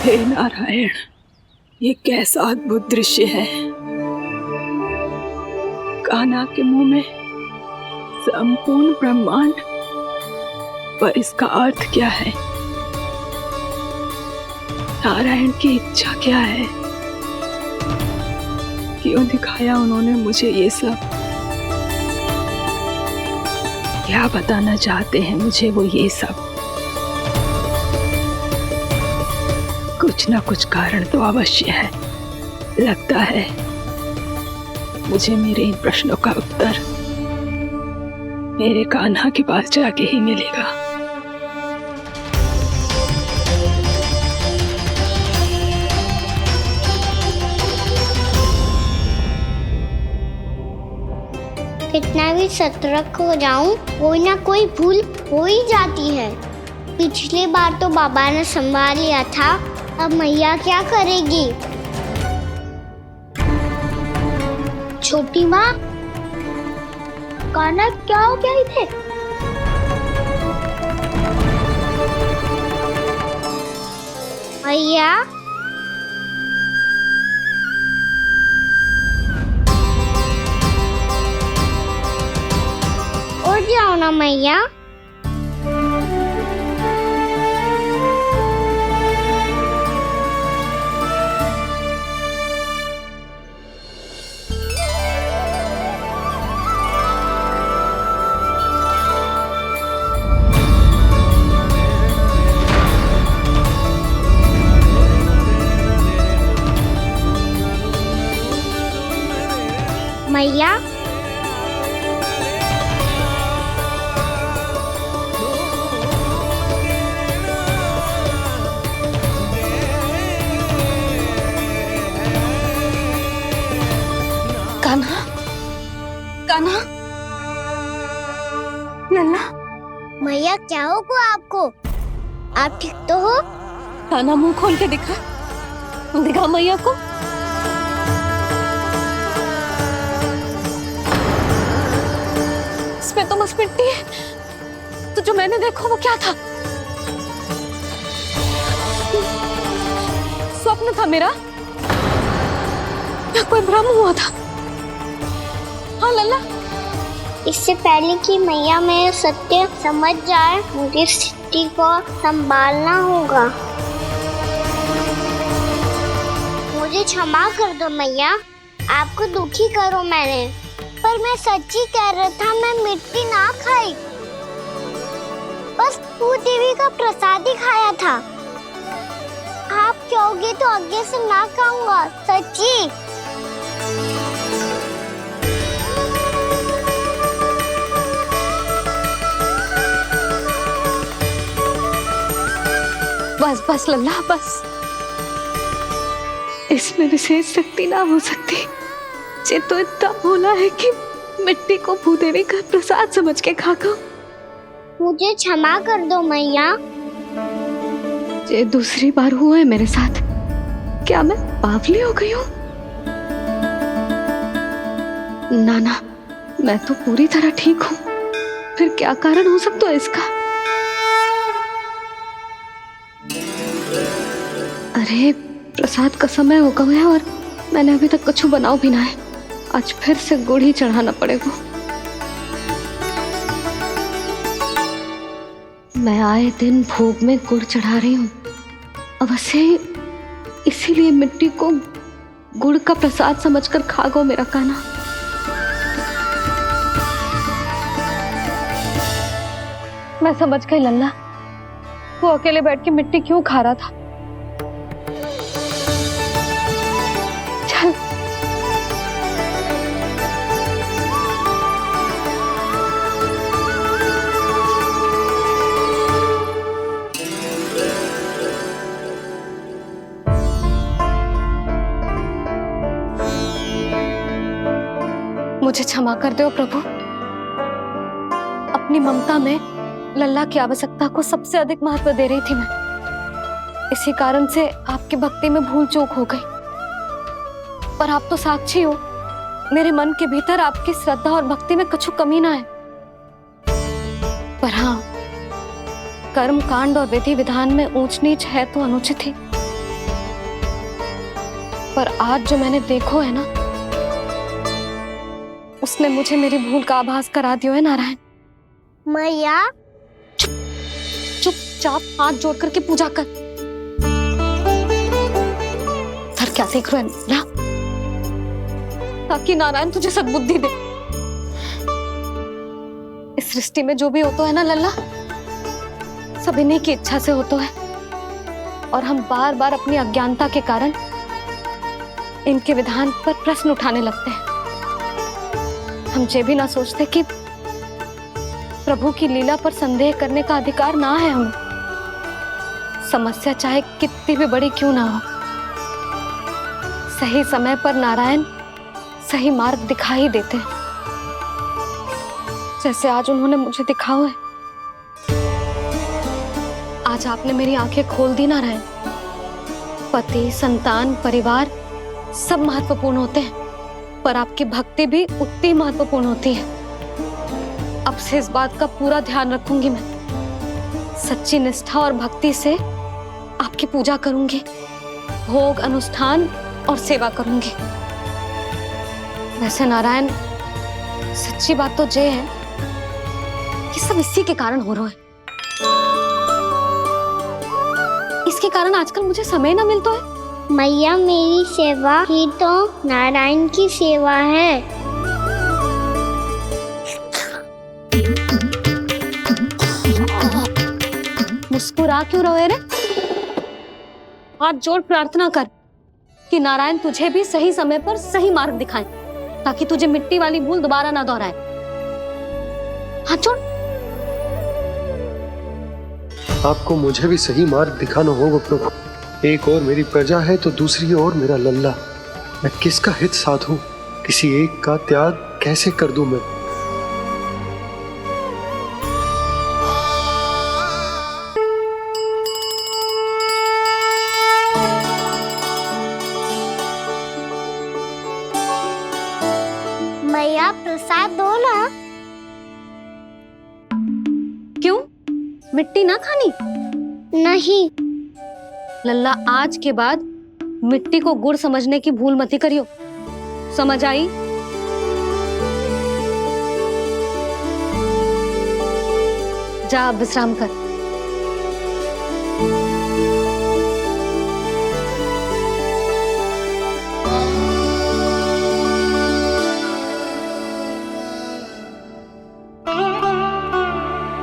हे नारायण, ये कैसा अद्भुत दृश्य है। कान्हा के मुंह में संपूर्ण ब्रह्मांड, पर इसका अर्थ क्या है? नारायण की इच्छा क्या है? क्यों दिखाया उन्होंने मुझे ये सब? क्या बताना चाहते हैं मुझे वो ये सब? कुछ ना कुछ कारण तो अवश्य है। लगता है मुझे मेरे इन प्रश्नों का उत्तर मेरे कान्हा के पास जाके ही मिलेगा। कितना भी सतर्क हो जाऊं, कोई ना कोई भूल हो ही जाती है। पिछली बार तो बाबा ने संभाल लिया था, अब मैया क्या करेगी? छोटी माँ, कान्हा क्या हो गया इधर? मैया, उठ जाओ ना मैया। मैया, कान्हा, कान्हा, नन्ना। मैया क्या होगा आपको? आप ठीक तो हो? कान्हा मुंह खोल के दिखा, दिखा मैया को। इसमें तो बस मिट्टी है, तो जो मैंने देखा वो क्या था? स्वप्न था मेरा या कोई भ्रम हुआ था? हाँ लल्ला, इससे पहले कि मैया मेरे सत्य समझ जाए, मुझे स्थिति को संभालना होगा। मुझे क्षमा कर दो मैया, आपको दुखी करो मैंने, पर मैं सच्ची कह रहा था, मैं मिट्टी ना खाई, बस तू देवी का प्रसाद ही खाया था। आप कहोगे तो आगे से ना खाऊंगा, सच्ची। बस बस लल्ला, बस। इसमें विशेष शक्ति ना हो सकती। ये तो इतना भोला है कि मिट्टी को भूदेवी का प्रसाद समझ के खागा। मुझे क्षमा कर दो मैया। ये दूसरी बार हुआ है मेरे साथ। क्या मैं बावली हो गई हूँ? ना, मैं तो पूरी तरह ठीक हूँ। फिर क्या कारण हो सकता है इसका? अरे प्रसाद का समय हो गया है और मैंने अभी तक कुछ बनाओ भी ना है। आज फिर से गुड़ ही चढ़ाना पड़ेगा। मैं आए दिन भोग में गुड़ चढ़ा रही हूँ, अवश्य ही इसीलिए मिट्टी को गुड़ का प्रसाद समझकर खा गो मेरा कान्हा। मैं समझ गई लल्ला, वो अकेले बैठ के मिट्टी क्यों खा रहा था। चल मुझे क्षमा कर दो प्रभु। अपनी ममता में लल्ला की आवश्यकता को सबसे अधिक महत्व दे रही थी मैं। इसी कारण से आपकी भक्ति में भूल चूक हो गई। पर आप तो साक्षी हो, मेरे मन के भीतर आपकी श्रद्धा और भक्ति में कुछ कमी ना है। पर हाँ, कर्म कांड और विधि विधान में ऊंच नीच है तो अनुचित ही। पर आज जो मैंने देखो है ना, उसने मुझे मेरी भूल का आभास करा दियो है नारायण। मैया चुपचाप हाथ जोड़ करके पूजा कर। सर क्या देख रहे हैं ना, ताकि नारायण तुझे सद्बुद्धि दे। इस सृष्टि में जो भी होता है ना लल्ला, सब इन्हीं की इच्छा से होता है, और हम बार बार अपनी अज्ञानता के कारण इनके विधान पर प्रश्न उठाने लगते हैं। हम ये भी ना सोचते कि प्रभु की लीला पर संदेह करने का अधिकार ना है हमें। समस्या चाहे कितनी भी बड़ी क्यों ना हो, सही समय पर नारायण सही मार्ग दिखा ही देते हैं, जैसे आज उन्होंने मुझे दिखाओ है। आज आपने मेरी आंखें खोल दी नारायण। पति, संतान, परिवार सब महत्वपूर्ण होते हैं, पर आपकी भक्ति भी उतनी महत्वपूर्ण होती है। अब से इस बात का पूरा ध्यान रखूंगी मैं। सच्ची निष्ठा और भक्ति से आपकी पूजा करूंगी, भोग, अनुष्ठान और सेवा करूंगी। वैसे नारायण, सच्ची बात तो ये है कि सब इसी के कारण हो रहा है। इसके कारण आजकल मुझे समय ना मिलता है। मैया, मेरी सेवा ही तो नारायण की सेवा है। मुस्कुरा क्यों रहे रे? हाथ जोड़ प्रार्थना कर कि नारायण तुझे भी सही समय पर सही मार्ग दिखाएं, ताकि तुझे मिट्टी वाली भूल दोबारा ना दोहराए। हाथ जोड़। आपको मुझे भी सही मार्ग दिखाना होगा प्रभु। एक और मेरी प्रजा है तो दूसरी ओर मेरा लल्ला। मैं किसका हित साधूं? किसी एक का त्याग कैसे कर दूं मैं? मैया, प्रसाद दो ना। क्यों? मिट्टी ना खानी? नहीं। लल्ला, आज के बाद मिट्टी को गुड़ समझने की भूल मत करियो। समझ आई? जा अब विश्राम कर।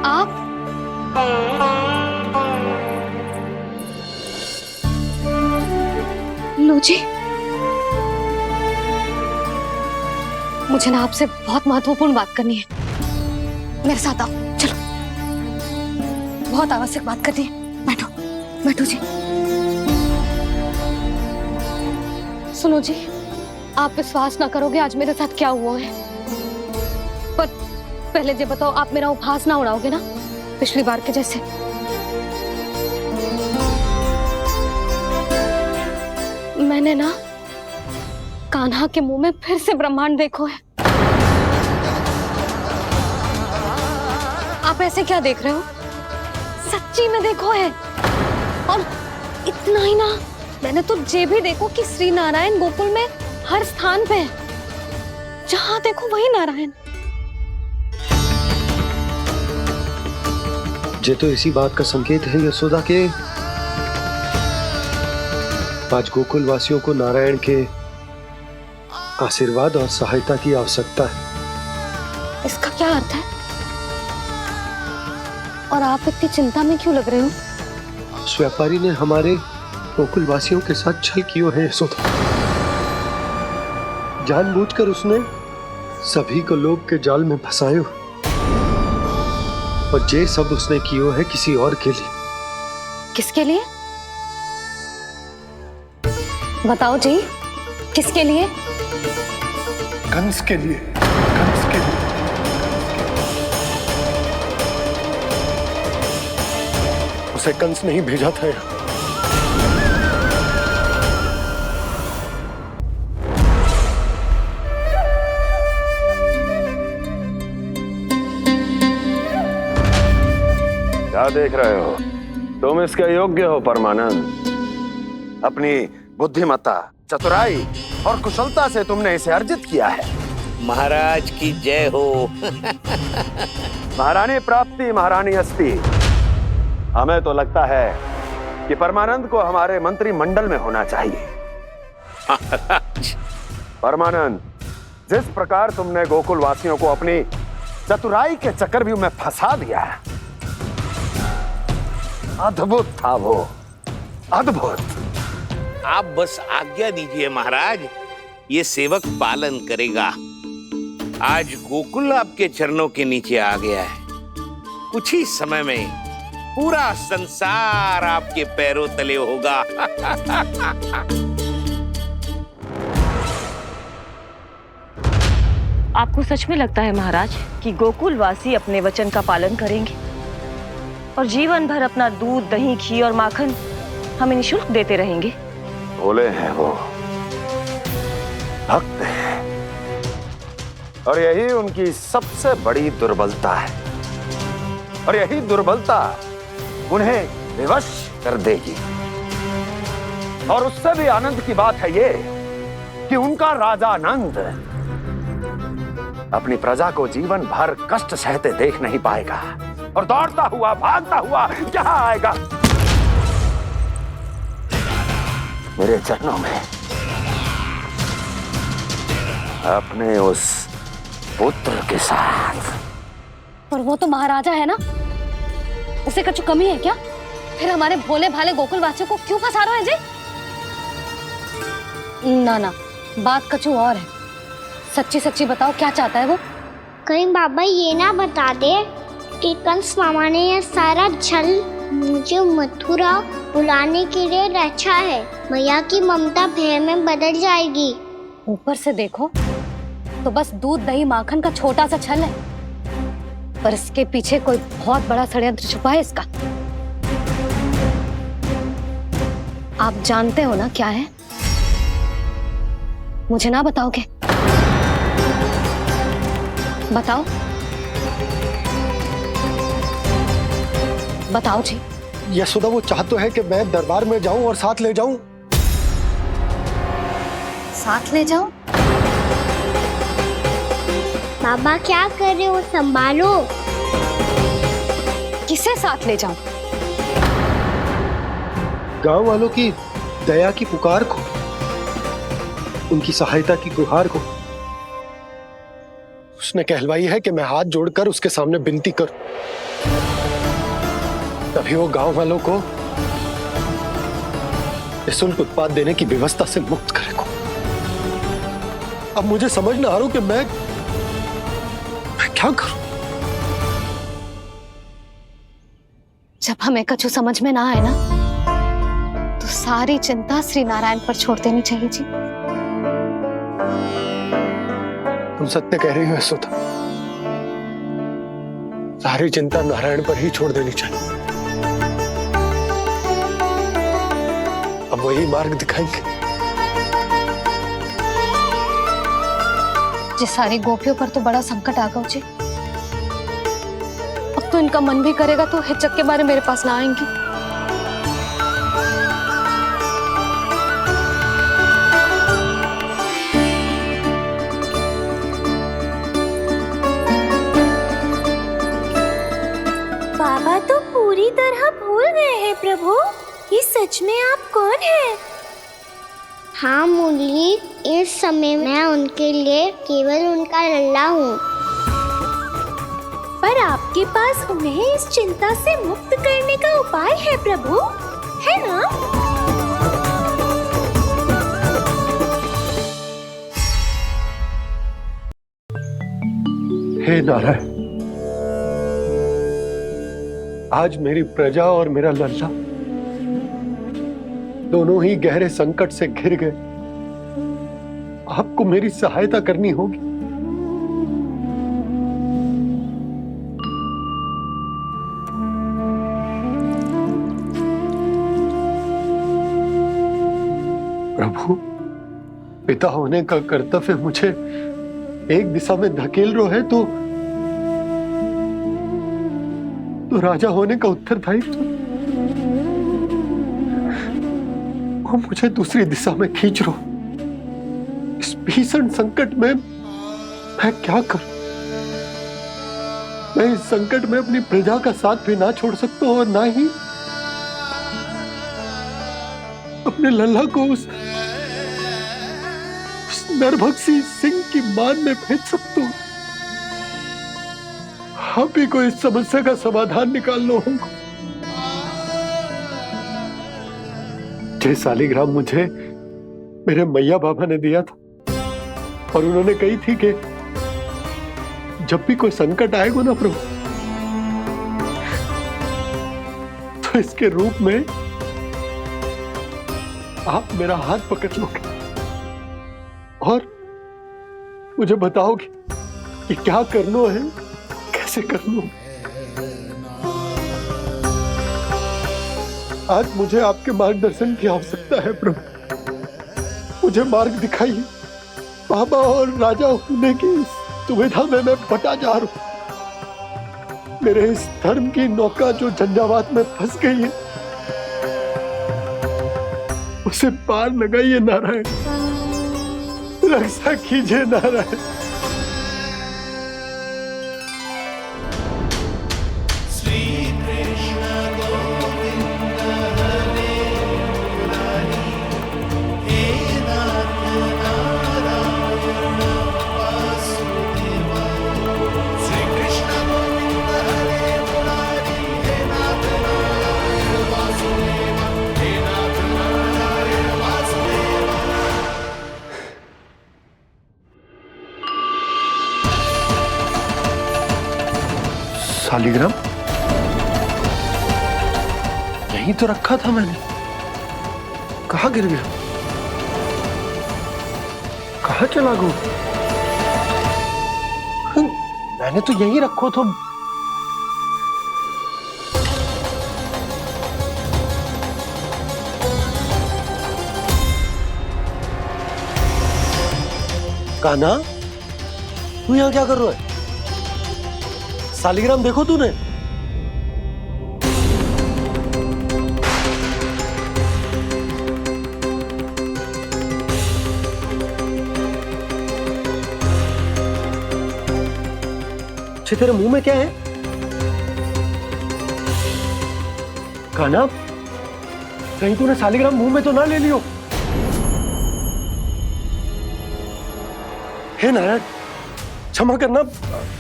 आप लो जी, मुझे ना आपसे बहुत महत्वपूर्ण बात करनी है। मेरे साथ आओ, चलो। बहुत आवश्यक बात करनी है। बैठो, बैठो जी। सुनो जी, आप विश्वास ना करोगे आज मेरे साथ क्या हुआ है। पर पहले ये बताओ, आप मेरा उपहास ना उड़ाओगे ना, पिछली बार के जैसे? मैंने ना कान्हा के मुंह में फिर से ब्रह्मांड देखो है। आप ऐसे क्या देख रहे हो? सच्ची में देखो है। और इतना ही ना, मैंने तो ये भी देखो कि श्री नारायण गोकुल में हर स्थान पे है। जहां देखो वही नारायण। ये तो इसी बात का संकेत है यशोदा के आज गोकुल वासियों को नारायण के आशीर्वाद और सहायता की आवश्यकता है। इसका क्या अर्थ है? और आप इतनी चिंता में क्यों लग रहे हो? उस व्यापारी ने हमारे गोकुल वासियों के साथ छल किया है यशोदा। जानबूझकर उसने सभी को लोभ के जाल में फंसायो, और ये सब उसने किया है किसी और के लिए। किसके लिए? बताओ जी, किसके लिए? कंस के लिए। कंस के लिए। उसे कंस नहीं भेजा था यहाँ। क्या देख रहे हो? तुम इसके योग्य हो परमानंद। अपनी बुद्धिमत्ता, चतुराई और कुशलता से तुमने इसे अर्जित किया है। महाराज की जय हो। महारानी प्राप्ति महारानी अस्ति। हमें तो लगता है कि परमानंद को हमारे मंत्रिमंडल में होना चाहिए। महाराज, परमानंद, जिस प्रकार तुमने गोकुल वासियों को अपनी चतुराई के चक्रव्यूह में फंसा दिया, अद्भुत था वो, अद्भुत। आप बस आज्ञा दीजिए महाराज, ये सेवक पालन करेगा। आज गोकुल आपके चरणों के नीचे आ गया है। कुछ ही समय में पूरा संसार आपके पैरों तले होगा। आपको सच में लगता है महाराज कि गोकुलवासी अपने वचन का पालन करेंगे और जीवन भर अपना दूध, दही, घी और माखन हमें निःशुल्क देते रहेंगे? भोले हैं वो, भक्त हैं, और यही उनकी सबसे बड़ी दुर्बलता है। और यही दुर्बलता उन्हें विवश कर देगी। और उससे भी आनंद की बात है ये कि उनका राजा नंद अपनी प्रजा को जीवन भर कष्ट सहते देख नहीं पाएगा और दौड़ता हुआ, भागता हुआ यहाँ आएगा मेरे चरणों में, अपने उस पुत्र के साथ। पर वो तो महाराजा है ना, उसे कुछ कमी है क्या? फिर हमारे भोले भाले गोकुल वासियों को क्यों फंसा रहे हैं जी? ना ना, बात कछु और है। सच्ची सच्ची बताओ, क्या चाहता है वो? कहीं बाबा ये ना बता दे कि कंस मामा ने यह सारा छल मुझे मथुरा बुलाने के लिए रचा है। मैया की ममता भय में बदल जाएगी। ऊपर से देखो तो बस दूध, दही, माखन का छोटा सा छल है, पर इसके पीछे कोई बहुत बड़ा षड्यंत्र छुपा है इसका। आप जानते हो ना क्या है? मुझे ना बताओगे? बताओ बताओ जी। यशोदा, वो चाह तो है कि मैं दरबार में जाऊं और साथ ले जाऊं। साथ ले जाओ? बाबा क्या कर रहे हो, संभालो। किसे साथ ले जाऊं? गांव वालों की दया की पुकार को, उनकी सहायता की गुहार को। उसने कहलवाई है कि मैं हाथ जोड़कर उसके सामने विनती करूं, तभी वो गांव वालों को निःशुल्क उत्पाद देने की व्यवस्था से मुक्त करेगा। अब मुझे समझ ना आ रहा कि मैं क्या करूं। जब हमें कछु समझ में ना आए ना, तो सारी चिंता श्री नारायण पर छोड़ देनी चाहिए जी। तुम सत्य कह रही हो यशोदा, सारी चिंता नारायण पर ही छोड़ देनी चाहिए। अब वही मार्ग दिखाएंगे। जी, सारी गोपियों पर तो बड़ा संकट आ गया जी। अब तो इनका मन भी करेगा तो हिचक के बारे मेरे पास ना आएंगी। बाबा तो पूरी तरह भूल गए हैं प्रभु, ये सच में आप कौन हैं? हाँ मुरली, इस समय मैं उनके लिए केवल उनका लल्ला हूँ। पर आपके पास उन्हें इस चिंता से मुक्त करने का उपाय है प्रभु, है ना? हे नारायण, आज मेरी प्रजा और मेरा लल्ला दोनों ही गहरे संकट से घिर गए। आपको मेरी सहायता करनी होगी। प्रभु, पिता होने का कर्तव्य मुझे एक दिशा में धकेल रहा है तो राजा होने का उत्तरदायित्व वो मुझे दूसरी दिशा में खींच रहा। भीषण संकट में मैं क्या करूं? मैं इस संकट में अपनी प्रजा का साथ भी ना छोड़ सकता हूं और ना ही अपने लल्ला को उस नरभक्षी सिंह की मान में भेज सकता हूं। आप ही को इस समस्या का समाधान निकालना होगा। जय शालिग्राम मुझे मेरे मैया बाबा ने दिया था और उन्होंने कही थी कि जब भी कोई संकट आएगा ना प्रभु, तो इसके रूप में आप मेरा हाथ पकड़ लोगे और मुझे बताओगे कि क्या करना है, कैसे करना है। आज मुझे आपके मार्गदर्शन की आवश्यकता है प्रभु। मुझे मार्ग दिखाइए। बाबा और राजा होने की दुविधा में मैं बटा जा रहा हूं। मेरे इस धर्म की नौका जो झंझावात में फंस गई है, उसे पार लगाइए नारायण, रक्षा कीजिए नारायण। शालिग्राम यहीं तो रखा था मैंने, कहाँ गिर गया? कहाँ चला गया? मैंने तो यहीं रखो था। कान्हा, तू यहाँ क्या कर रहा है? शालिग्राम देखो तूने? अच्छे, तेरे मुंह में क्या है? कान्हा, कहीं तूने शालिग्राम मुंह में तो ना ले लियो? हे नारायण, क्षमा करना,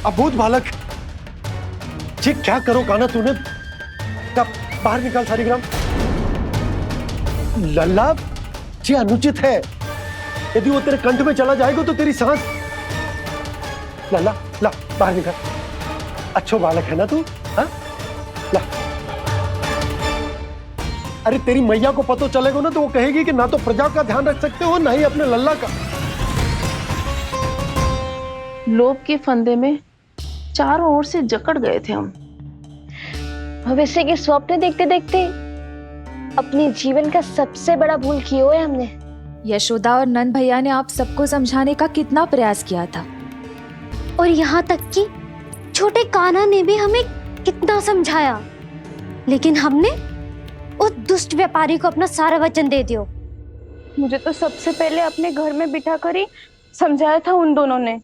अबोध बालक। जी क्या करो कान्हा तूने? बाहर निकाल शालिग्राम। लल्ला, जी अनुचित है। यदि वो तेरे कंठ में चला जाएगा तो तेरी सांस। लल्ला, ला बाहर निकाल। अच्छो बालक है ना तू? हाँ, ला। अरे तेरी मैया को पता चलेगा ना तो वो कहेगी कि ना तो प्रजा का ध्यान रख सकते हो ना ही अपने लल्ला का। लोभ के फंदे में चारों ओर से जकड़ गए थे हम। भविष्य के स्वप्न देखते देखते अपने जीवन का सबसे बड़ा भूल किया है हमने। यशोदा और नंद भैया ने आप सबको समझाने का कितना प्रयास किया था, और यहाँ तक कि छोटे कान्हा ने भी हमें कितना समझाया, लेकिन हमने उस दुष्ट व्यापारी को अपना सारा वचन दे दिया। मुझे तो सबसे पहले अपने घर में बिठा कर ही समझाया था उन दोनों ने।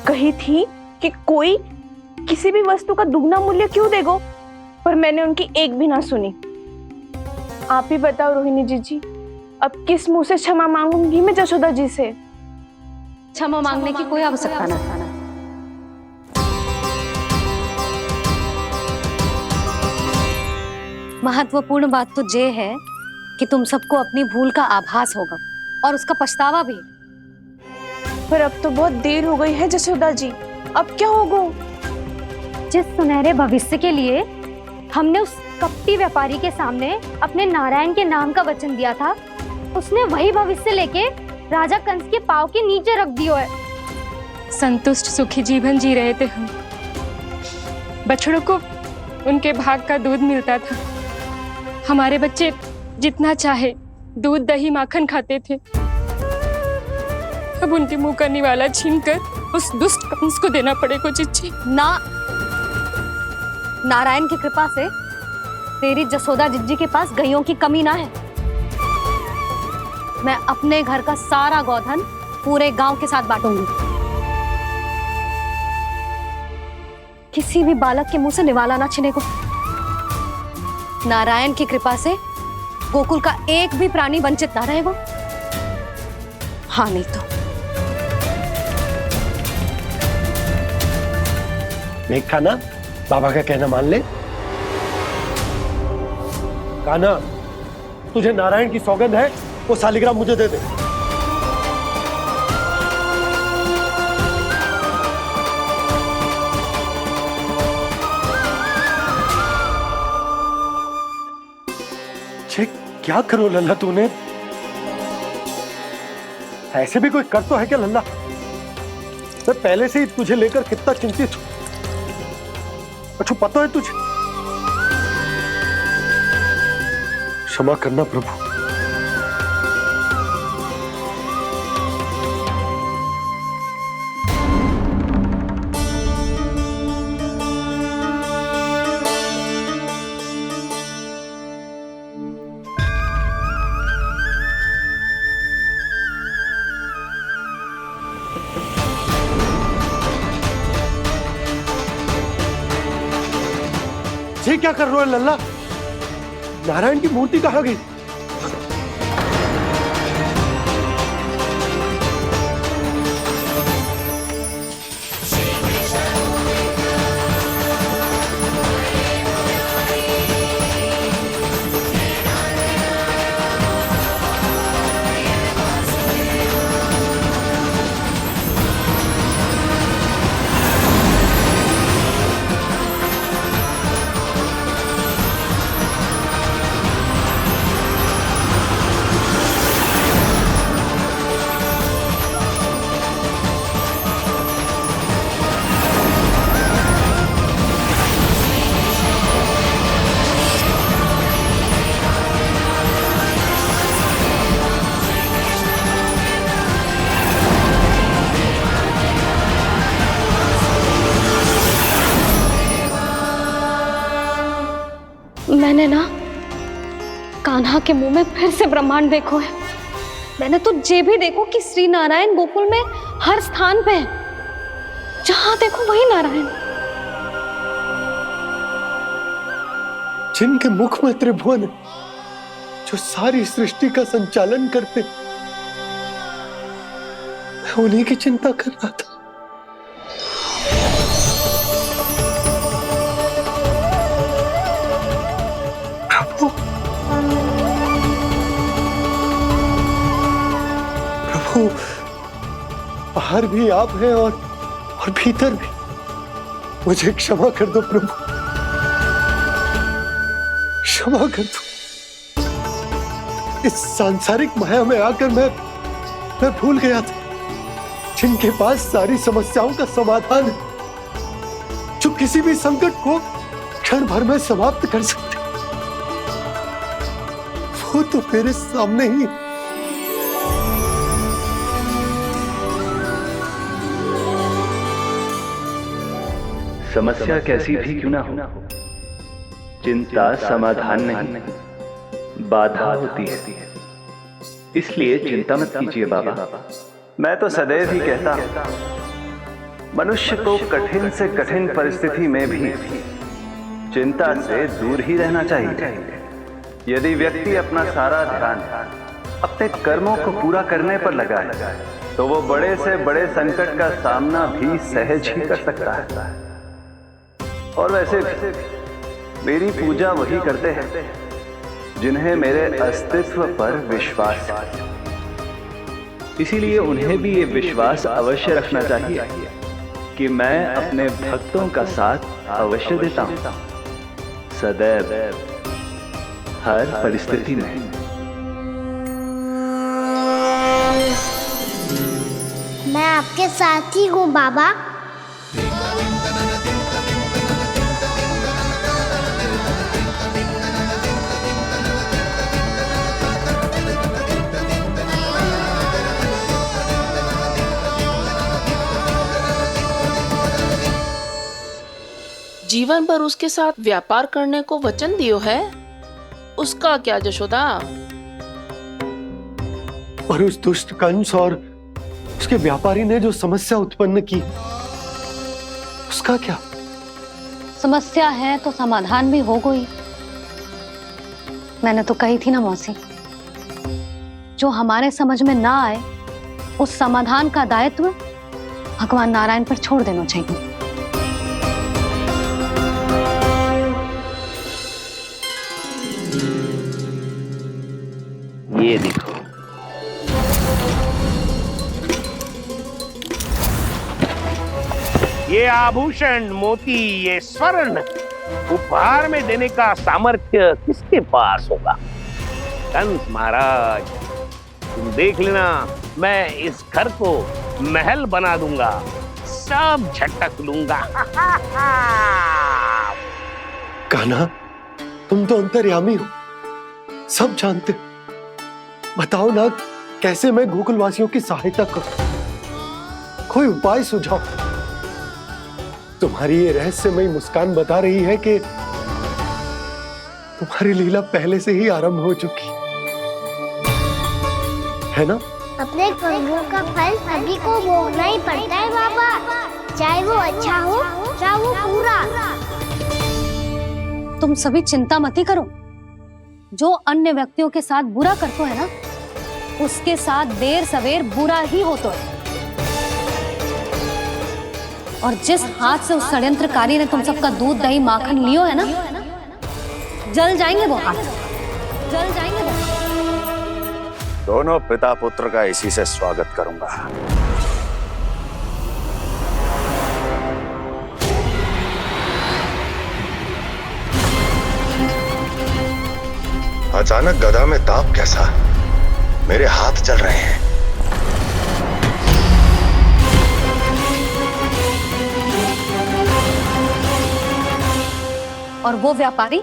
कही थी कि कोई किसी भी वस्तु का दुगना मूल्य क्यों देगो, पर मैंने उनकी एक भी ना सुनी। आप ही बताओ रोहिणी जी, अब किस मुंह से क्षमा मांगूंगी मैं जशोदा जी से? क्षमा मांगने की कोई आवश्यकता ना। महत्वपूर्ण बात तो ये है कि तुम सबको अपनी भूल का आभास होगा और उसका पछतावा भी। पर अब तो बहुत देर हो गई है जशोदा जी, अब क्या होगा? जिस सुनहरे भविष्य के लिए हमने उस कपटी व्यापारी के सामने अपने नारायण के नाम का वचन दिया था, उसने वही भविष्य लेके राजा कंस के पांव के नीचे रख दिया है। संतुष्ट सुखी जीवन जी रहे थे हम। बछड़ों को उनके भाग का दूध मिलता था। हमारे बच्चे जितना चाहे दूध दही माखन खाते थे। अब उनके मुंह का निवाला छीनकर उस दुष्ट कंस को देना पड़ेगा चिच्ची। ना, नारायण की कृपा से तेरी जसोदा जिज्जी के पास गैयों की कमी ना है। मैं अपने घर का सारा गोधन पूरे गांव के साथ बांटूंगी। किसी भी बालक के मुंह से निवाला ना छिने को। नारायण की कृपा से गोकुल का एक भी प्राणी वंचित ना रहेगा। हाँ नहीं तो देख कान्हा, बाबा का कहना मान ले। कान्हा, तुझे नारायण की सौगंध है, वो शालिग्राम मुझे दे दे। छे, क्या करो लल्ला तूने? ऐसे भी कोई कर तो है क्या लल्ला? मैं पहले से ही तुझे लेकर कितना चिंतित हूं। अच्छा पता है तुझे? क्षमा करना प्रभु। ये क्या कर रहे हो लल्ला? नारायण की मूर्ति कहाँ गई? मैंने ना कान्हा के मुंह में फिर से ब्रह्मांड देखो है। मैंने तो ये भी देखो कि श्री नारायण गोकुल में हर स्थान पे है। जहां देखो वही नारायण। जिनके मुख में त्रिभुवन है, जो सारी सृष्टि का संचालन करते, मैं उन्हीं की चिंता कर रहा था। प्रभु, बाहर भी आप हैं और भीतर भी। मुझे क्षमा कर दो प्रभु, क्षमा कर दो। इस सांसारिक माया में आकर मैं भूल गया था जिनके पास सारी समस्याओं का समाधान है, जो किसी भी संकट को क्षण भर में समाप्त कर सकते, वो तो मेरे सामने ही। समस्या कैसी भी क्यों ना हो, चिंता समाधान नहीं, बाधा होती है। इसलिए चिंता मत कीजिए बाबा। मैं तो सदैव ही कहता हूं, मनुष्य को कठिन से कठिन परिस्थिति में भी चिंता से दूर ही रहना चाहिए। यदि व्यक्ति अपना सारा ध्यान अपने कर्मों को पूरा करने पर लगाए, तो वो बड़े से बड़े संकट का सामना भी सहज ही कर सकता है। और वैसे भी मेरी पूजा वही करते हैं जिन्हें मेरे अस्तित्व पर विश्वास है। इसीलिए उन्हें भी ये विश्वास अवश्य रखना चाहिए कि मैं अपने भक्तों का साथ अवश्य देता हूं, सदैव, हर परिस्थिति में। मैं आपके साथ ही हूँ बाबा। जीवन भर उसके साथ व्यापार करने को वचन दियो है, उसका क्या जशोदा? और उस दुष्ट कंस और उसके व्यापारी ने जो समस्या उत्पन्न की उसका क्या? समस्या है तो समाधान भी हो गई। मैंने तो कही थी ना मौसी, जो हमारे समझ में ना आए उस समाधान का दायित्व भगवान नारायण पर छोड़ देना चाहिए। ये देखो, ये आभूषण, मोती, ये स्वर्ण उपहार में देने का सामर्थ्य किसके पास होगा? कंस महाराज, तुम देख लेना, मैं इस घर को महल बना दूंगा, सब झटक लूंगा। कान्हा, तुम तो अंतर्यामी हो, सब जानते। बताओ ना, कैसे मैं गोकुलवासियों की सहायता करूं? कोई उपाय सुझाओ। तुम्हारी ये रहस्यमयी मुस्कान बता रही है कि तुम्हारी लीला पहले से ही आरंभ हो चुकी है ना? अपने कर्मों का फल सभी को भोगना ही पड़ता है बाबा, चाहे वो अच्छा हो चाहे वो बुरा। तुम सभी चिंता मत ही करो। जो अन्य व्यक्तियों के साथ बुरा करते है ना, उसके साथ देर सवेर बुरा ही होता है। और जिस हाथ से उस षड्यंत्रकारी ने तुम सबका दूध दही माखन लियो है ना, जल जाएंगे वो हाथ, जल जाएंगे वो। दोनों पिता पुत्र का इसी से स्वागत करूंगा। अचानक गदा में ताप कैसा? मेरे हाथ जल रहे हैं। और वो व्यापारी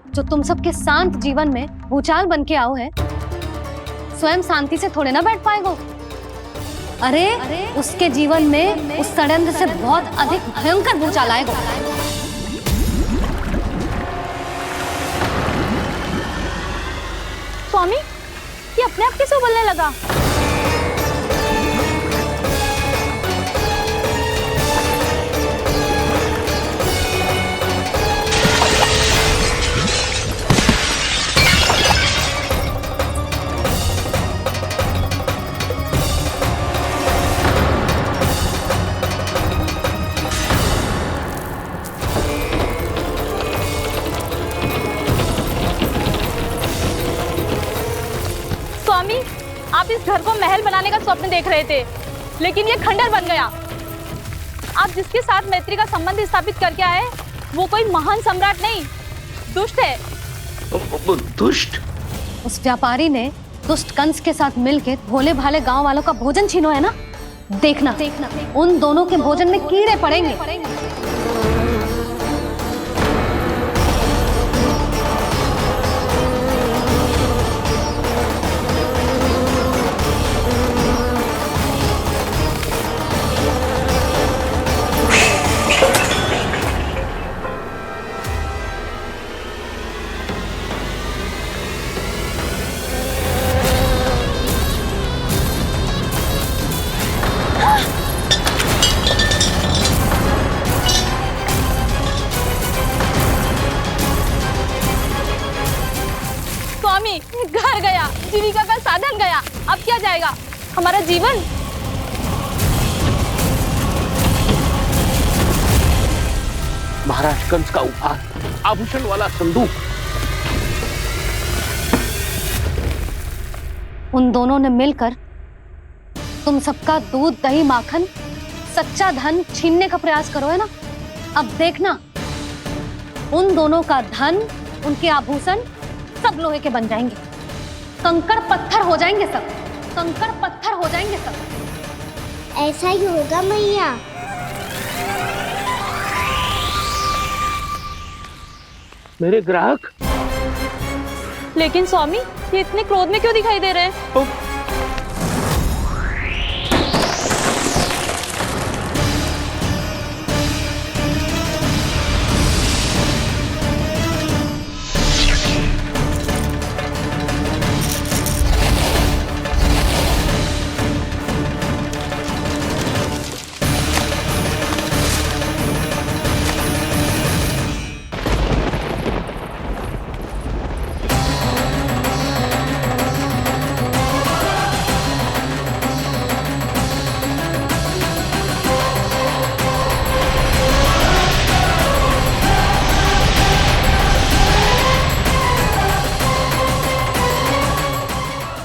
जो तुम सबके शांत जीवन में भूचाल बन के आओ है, स्वयं शांति से थोड़े ना बैठ पाएगा। अरे उसके जीवन में उस षड्यंत्र से बहुत अधिक भयंकर भूचाल आएगा। स्वामी, ये अपने आप कैसे बोलने लगा? आप इस घर को महल बनाने का स्वप्न देख रहे थे, लेकिन ये खंडर बन गया। आप जिसके साथ मैत्री का संबंध स्थापित करके आए, वो कोई महान सम्राट नहीं, दुष्ट है। दुष्ट? उस व्यापारी ने दुष्ट कंस के साथ मिलकर भोले भाले गांव वालों का भोजन छीनो है ना। देखना उन दोनों के भोजन में कीड़े पड़ेंगे। घर गया, जीविका का साधन गया, अब क्या जाएगा हमारा जीवन? महाराज कंस का उपहार, आभूषण वाला संदूक। उन दोनों ने मिलकर तुम सबका दूध दही माखन सच्चा धन छीनने का प्रयास करो है ना। अब देखना उन दोनों का धन, उनके आभूषण सब लोहे के बन जाएंगे, कंकड़ पत्थर हो जाएंगे सब, कंकड़ पत्थर हो जाएंगे सब। ऐसा ही होगा मैया। मेरे ग्राहक? लेकिन स्वामी, ये इतने क्रोध में क्यों दिखाई दे रहे हैं?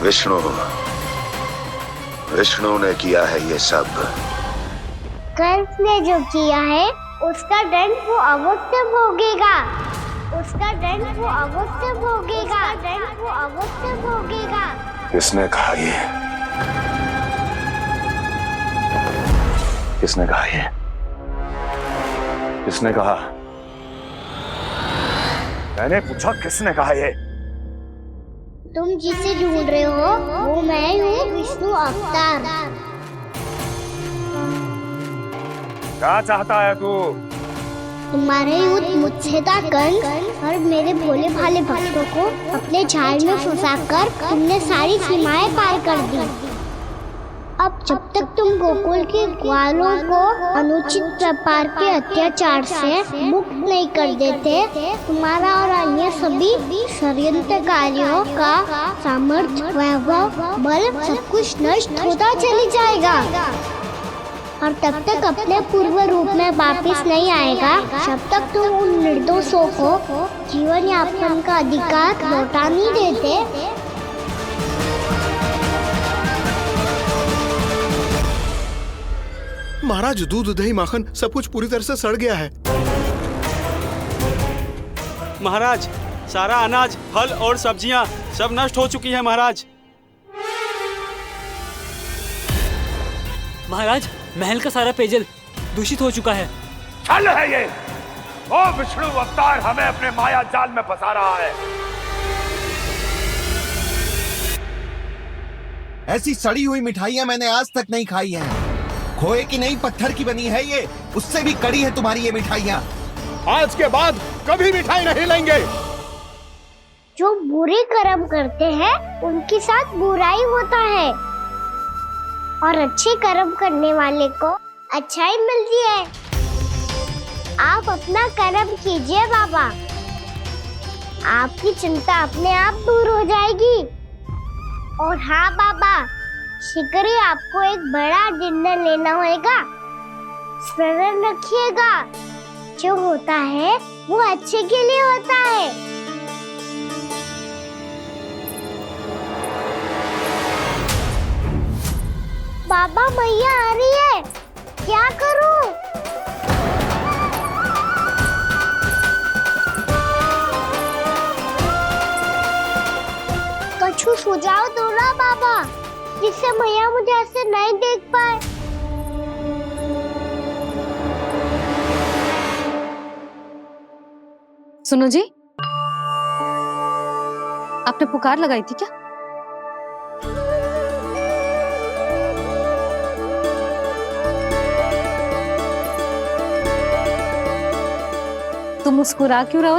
विष्णु ने किया है ये सब। कंस ने जो किया है उसका दंड वो अवश्य भोगेगा। उसका दंड वो अवश्य भोगेगा। दंड वो अवश्य भोगेगा। किसने कहा ये? किसने कहा ये? किसने कहा? मैंने पूछा किसने कहा ये? तुम जिसे ढूंढ रहे हो वो मैं हूँ, विष्णु अवतार। क्या चाहता है तू? तुम्हारे युद्ध मुझसे था कंस, और मेरे भोले भाले भक्तों को अपने जाल में फंसाकर तुमने सारी सीमाएं पार कर दी। अब जब तक तुम गोकुल के ग्वालों को अनुचित प्रकार के अत्याचार से मुक्त नहीं कर देते, तुम्हारा और अन्य सभी षड्यंत्रकारियों का सामर्थ्य, वैभव, बल सब कुछ नष्ट होता चली जाएगा, और तब तक अपने पूर्व रूप में वापस नहीं आएगा जब तक तुम उन निर्दोषों को जीवन यापन का अधिकार लौटा नहीं देते। महाराज, दूध दही माखन सब कुछ पूरी तरह से सड़ गया है। महाराज, सारा अनाज, फल और सब्जियां सब नष्ट हो चुकी है महाराज। महाराज, महल का सारा पेयजल दूषित हो चुका है। छल है ये। ओ विष्णु अवतार हमें अपने माया जाल में फंसा रहा है। ऐसी सड़ी हुई मिठाइयां मैंने आज तक नहीं खाई हैं। खोए की नहीं, पत्थर की बनी है ये, उससे भी कड़ी है तुम्हारी ये मिठाइयां। आज के बाद कभी मिठाई नहीं लेंगे। जो बुरे कर्म करते हैं उनके साथ बुराई होता है, और अच्छे कर्म करने वाले को अच्छाई मिलती है। आप अपना कर्म कीजिए बाबा, आपकी चिंता अपने आप दूर हो जाएगी। और हाँ बाबा, शीघ्र ही आपको एक बड़ा डिनर लेना होगा। स्मरण रखिएगा, जो होता है वो अच्छे के लिए होता है। बाबा, मैया आ रही है, क्या करूं? कुछ सुझाव दो ना बाबा, जिससे मैया मुझे ऐसे नहीं देख पाए। सुनो जी, आपने पुकार लगाई थी क्या? तुम मुस्कुरा क्यों रहे हो?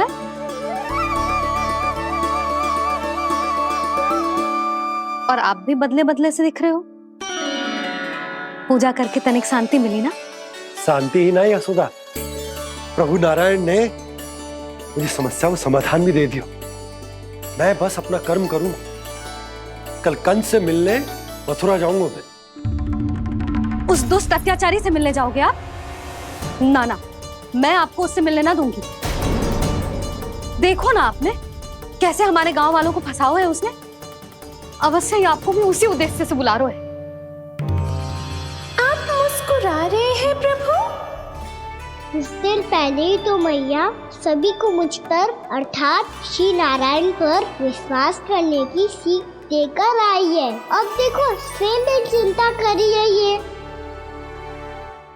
और आप भी बदले बदले से दिख रहे हो। पूजा करके तनिक शांति मिली ना? शांति ही नहीं यशोदा, प्रभु नारायण ने मुझे समस्या को समाधान भी दे दिया। मैं बस अपना कर्म करूं। कल कंस से मिलने मथुरा जाऊंगा मैं। उस दुष्ट अत्याचारी से मिलने जाओगे आप? ना ना, मैं आपको उससे मिलने ना दूंगी। देखो ना आपने कैसे हमारे गांव वालों को फंसाओ है उसने। अवश्य ही आपको भी उसी उद्देश्य से बुला रहा है। आप मुस्कुरा रहे हैं प्रभु? कुछ देर पहले ही तो मैया सभी को मुझ पर अर्थात श्री नारायण पर विश्वास करने की सीख देकर आई है। अब देखो स्वयं भी चिंता करी है ये।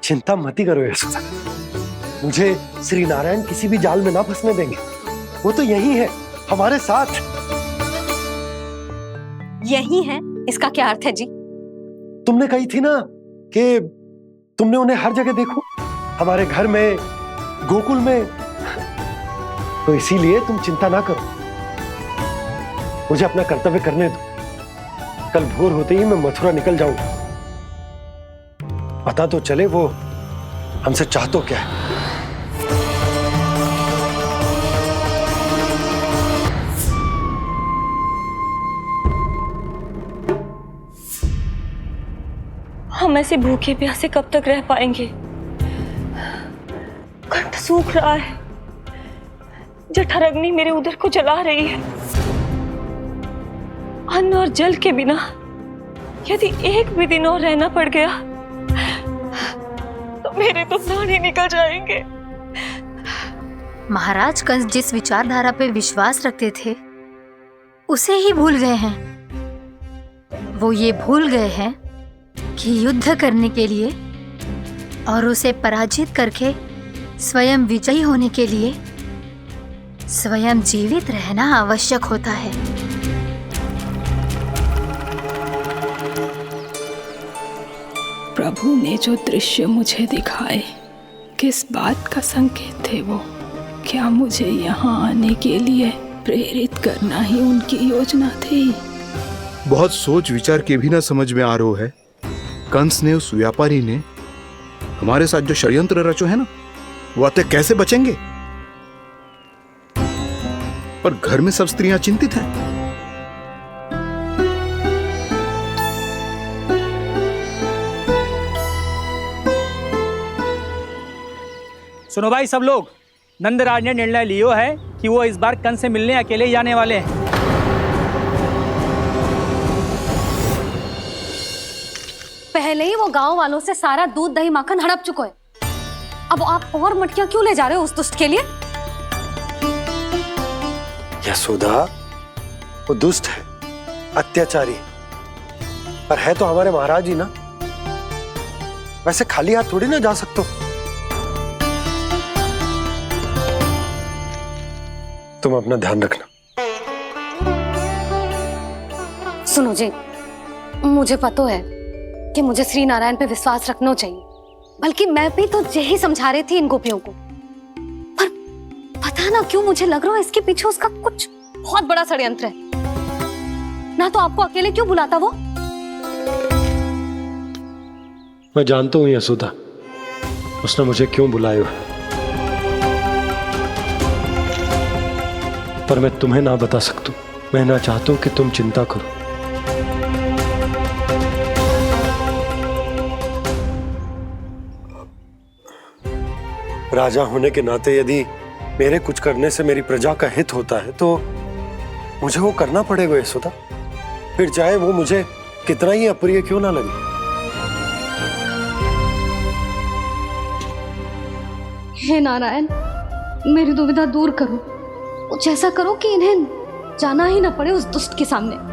चिंता मत ही करो यशोदा, मुझे श्री नारायण किसी भी जाल में ना फंसने देंगे। वो तो यही है हमारे साथ। यही है, इसका क्या अर्थ है जी? तुमने कही थी ना कि तुमने उन्हें हर जगह देखो, हमारे घर में, गोकुल में। तो इसीलिए तुम चिंता ना करो, मुझे अपना कर्तव्य करने दो। कल भोर होते ही मैं मथुरा निकल जाऊंगा। पता तो चले वो हमसे चाहतो क्या है। हम ऐसे भूखे प्यासे कब तक रह पाएंगे? कंठ सूख रहा है, जठर अग्नि मेरे उदर को जला रही है। अन्न और जल के बिना यदि एक भी दिन और रहना पड़ गया तो मेरे तो प्राण ही निकल जाएंगे। महाराज कंस जिस विचारधारा पे विश्वास रखते थे उसे ही भूल गए हैं। वो ये भूल गए हैं कि युद्ध करने के लिए और उसे पराजित करके स्वयं विजयी होने के लिए स्वयं जीवित रहना आवश्यक होता है। प्रभु ने जो दृश्य मुझे दिखाए किस बात का संकेत थे वो? क्या मुझे यहाँ आने के लिए प्रेरित करना ही उनकी योजना थी? बहुत सोच विचार के भी ना समझ में आ रहा है। कंस ने, उस व्यापारी ने हमारे साथ जो षड्यंत्र रचो है ना, वो आते कैसे बचेंगे? पर घर में सब स्त्रियां चिंतित हैं। सुनो भाई सब लोग, नंदराज ने निर्णय लियो है कि वो इस बार कंस से मिलने अकेले ही जाने वाले हैं। पहले ही वो गांव वालों से सारा दूध दही माखन हड़प चुका है। अब आप और मटकियां क्यों ले जा रहे हो उस दुष्ट के लिए? यशोदा, वो दुष्ट है, अत्याचारी, पर है तो हमारे महाराज ही ना। वैसे खाली हाथ थोड़ी ना जा सकते हो। तुम अपना ध्यान रखना। सुनो जी, मुझे पता है कि मुझे श्री नारायण पे विश्वास रखना चाहिए, बल्कि मैं भी तो यही समझा रही थी इन गोपियों को। पर पता ना क्यों मुझे लग रहा है इसके पीछे उसका कुछ बहुत बड़ा षड्यंत्र है। ना तो आपको अकेले क्यों बुलाता वो? मैं जानता हूं यशोदा, उसने मुझे क्यों बुलाया, पर मैं तुम्हें ना बता सकता। मैं ना चाहता हूं कि तुम चिंता करो। राजा होने के नाते यदि मेरे कुछ करने से मेरी प्रजा का हित होता है तो मुझे वो करना पड़ेगा यशोदा, फिर चाहे वो मुझे कितना ही अप्रिय क्यों ना लगे। हे नारायण, मेरी दुविधा दूर करो। कुछ ऐसा करो कि इन्हें जाना ही ना पड़े उस दुष्ट के सामने।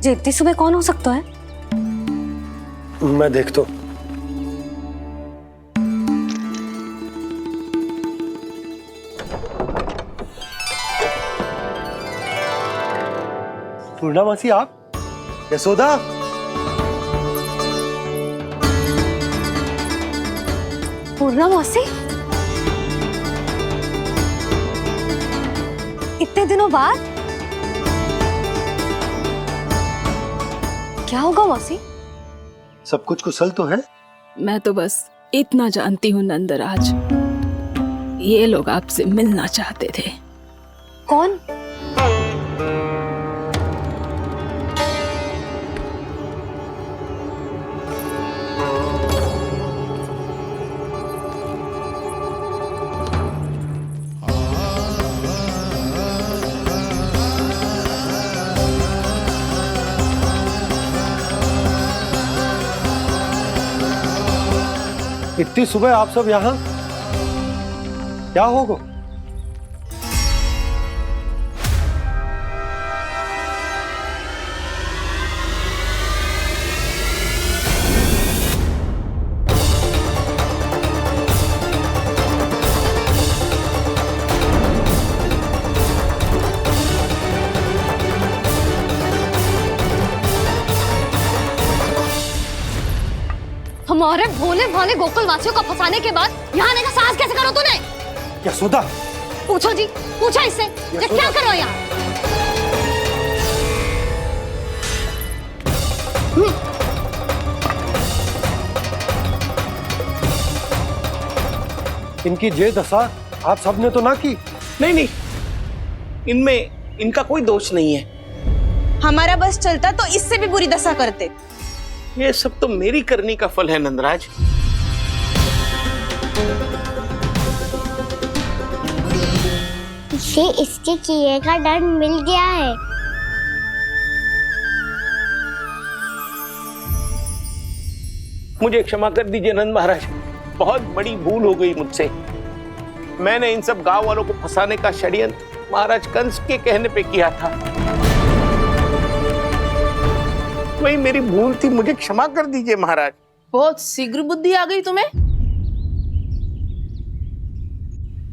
जी इतनी सुबह कौन हो सकता है? मैं देखता हूं। पूर्णामासी, आप? यशोदा, पूर्णामासी, इतने दिनों बाद? क्या होगा मौसी? सब कुछ कुशल तो है? मैं तो बस इतना जानती हूँ नंदराज, ये लोग आपसे मिलना चाहते थे। कौन? इतनी सुबह आप सब यहाँ? क्या होगा? हमारे भोले भाले गोकुल वासियों को फंसाने के बाद यहाँ आने का साहस कैसे करो तूने? यशोदा, पूछो जी, पूछो इससे, ये क्या करो यहाँ? इनकी ये दशा आप सबने तो ना की? नहीं नहीं, इनमें, इनका कोई दोष नहीं है। हमारा बस चलता तो इससे भी बुरी दशा करते। ये सब तो मेरी करनी का फल है नंदराज। इसे इसके किए का डर मिल गया है। मुझे क्षमा कर दीजिए नंद महाराज, बहुत बड़ी भूल हो गई मुझसे। मैंने इन सब गांव वालों को फंसाने का षड्यंत्र महाराज कंस के कहने पे किया था। वही मेरी भूल थी, मुझे क्षमा कर दीजिए महाराज। बहुत शीघ्र बुद्धि आ गई तुम्हें।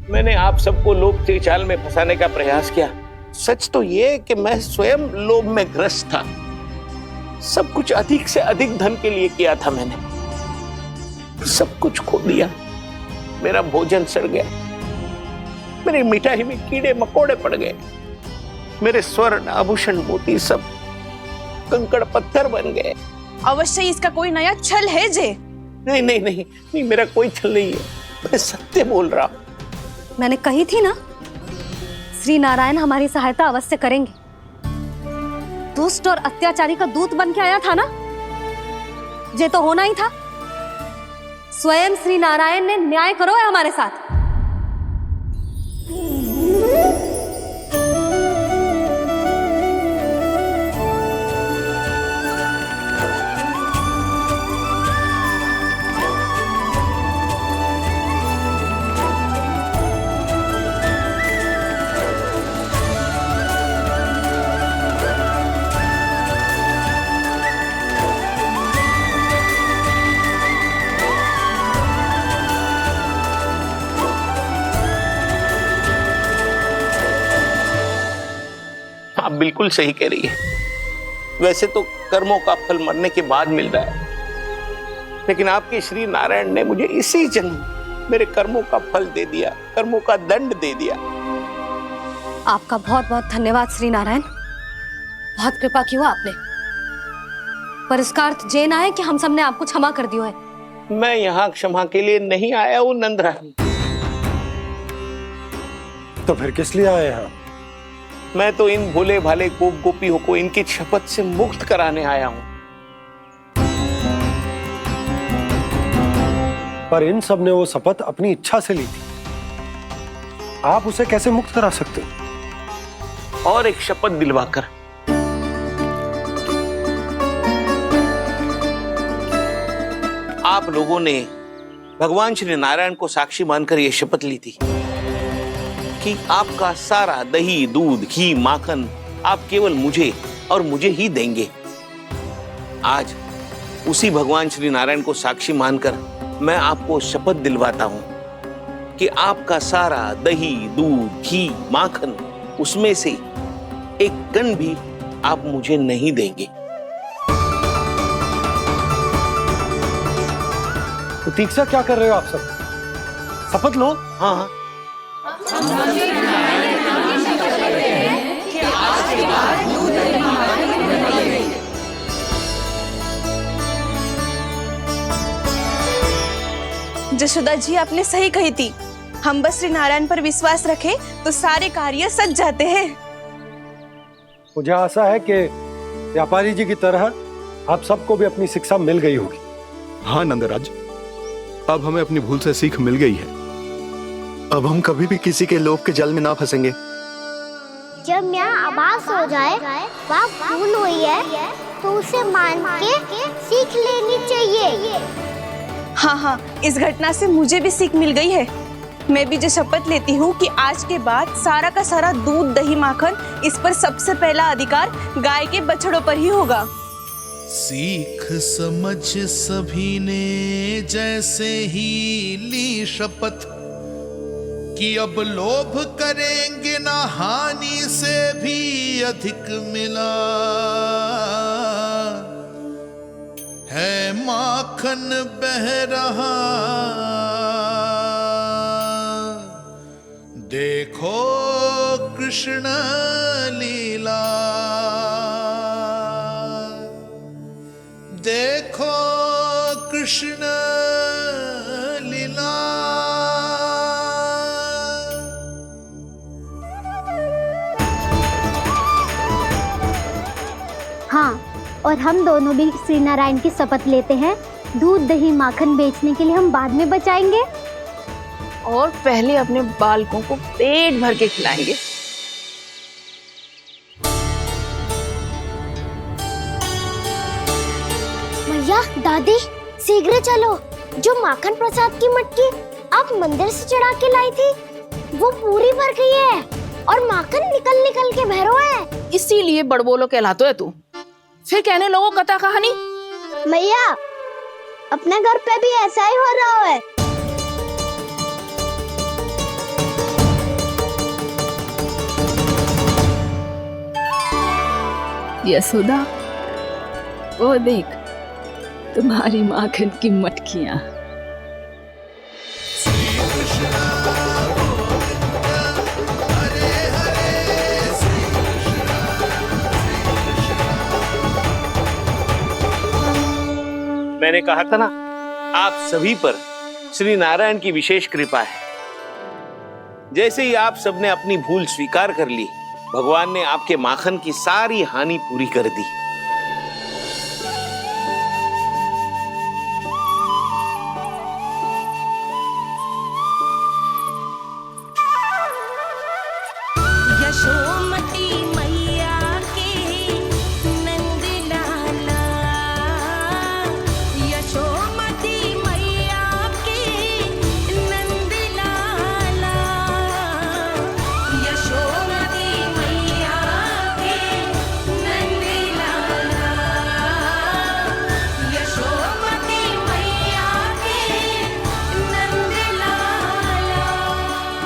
मैंने आप सबको लोभ के चाल में फंसाने का प्रयास किया। सच तो ये कि मैं स्वयं लोभ में ग्रस्त था। सब कुछ अधिक से अधिक धन के लिए किया था मैंने। सब कुछ खो दिया। मेरा भोजन सड़ गया, मेरी मिठाई में कीड़े मकोड़े पड़ गए, मेरे स्वर्ण आभूषण मोती सब कंकड़ पत्थर बन गए। अवश्य इसका कोई नया छल है जे। नहीं नहीं नहीं नहीं, मेरा कोई छल नहीं है, मैं सत्य बोल रहा हूं। मैंने कही थी ना, श्री नारायण हमारी सहायता अवश्य करेंगे। दुष्ट और अत्याचारी का दूत बन के आया था ना, ये तो होना ही था। स्वयं श्री नारायण ने न्याय करो है हमारे साथ। आप बिल्कुल सही कह रही है। वैसे तो कर्मों का फल मरने के बाद मिल रहा है, लेकिन आपके श्री नारायण ने मुझे इसी जन्म मेरे कर्मों का फल दे दिया, कर्मों का दंड दे दिया। आपका बहुत बहुत धन्यवाद श्री नारायण, बहुत कृपा की हो आपने। पर इसका अर्थ ये ना है कि हम सबने आपको क्षमा कर दिया है। मैं यहाँ क्षमा के लिए नहीं आया हूँ नंदरानी। तो फिर किस लिए आए हैं? मैं तो इन भोले भाले गोप गोपियों को इनकी शपथ से मुक्त कराने आया हूं। पर इन सब ने वो शपथ अपनी इच्छा से ली थी, आप उसे कैसे मुक्त करा सकते हो? और एक शपथ दिलवाकर। आप लोगों ने भगवान श्री नारायण को साक्षी मानकर यह शपथ ली थी कि आपका सारा दही, दूध, घी, माखन आप केवल मुझे और मुझे ही देंगे। आज उसी भगवान श्री नारायण को साक्षी मानकर मैं आपको शपथ दिलवाता हूं कि आपका सारा दही, दूध, घी, माखन उसमें से एक कण भी आप मुझे नहीं देंगे। प्रतीक्षा क्या कर रहे हो आप सब? शपथ लो। हाँ हाँ, जशोदा जी आपने सही कही थी। हम बस श्री नारायण पर विश्वास रखें तो सारे कार्य सज जाते हैं। मुझे आशा है कि व्यापारी जी की तरह आप सबको भी अपनी शिक्षा मिल गई होगी। हाँ नंदराज, अब हमें अपनी भूल से सीख मिल गई है। अब हम कभी भी किसी के लोभ के जाल में ना फंसेंगे। जब यहाँ आभास हो जाए वह भूल हुई है तो उसे मान के सीख लेनी चाहिए। हाँ हाँ, इस घटना से मुझे भी सीख मिल गई है। मैं भी जो शपथ लेती हूँ कि आज के बाद सारा का सारा दूध, दही, माखन इस पर सबसे पहला अधिकार गाय के बछड़ों पर ही होगा। सीख समझ सभी ने जैसे ही ली शपथ कि अब लोभ करेंगे ना हानि से भी अधिक मिला है, माखन बह रहा देखो कृष्ण लीला, देखो कृष्ण लीला। हाँ, और हम दोनों भी श्री नारायण की शपथ लेते हैं, दूध दही माखन बेचने के लिए हम बाद में बचाएंगे और पहले अपने बालकों को पेट भर के खिलाएंगे। भैया दादी शीघ्र चलो, जो माखन प्रसाद की मटकी आप मंदिर से चढ़ा के लाई थी वो पूरी भर गई है और माखन निकल निकल के बह रहा है। इसीलिए बड़बोलो कहलाता है तू। फिर कहने लोगों कथा कहानी। भैया अपने घर पे भी ऐसा ही हो रहा है। यशोदा, वो देख तुम्हारी माखन की मटकियां। मैंने कहा था ना, आप सभी पर श्री नारायण की विशेष कृपा है। जैसे ही आप सबने अपनी भूल स्वीकार कर ली, भगवान ने आपके माखन की सारी हानि पूरी कर दी। यशोमती मैया के नंद लाला, यशोमती मैया के नंद लाला, यशोमती मैया के नंद लाला, यशोमती मैया के नंद लाला।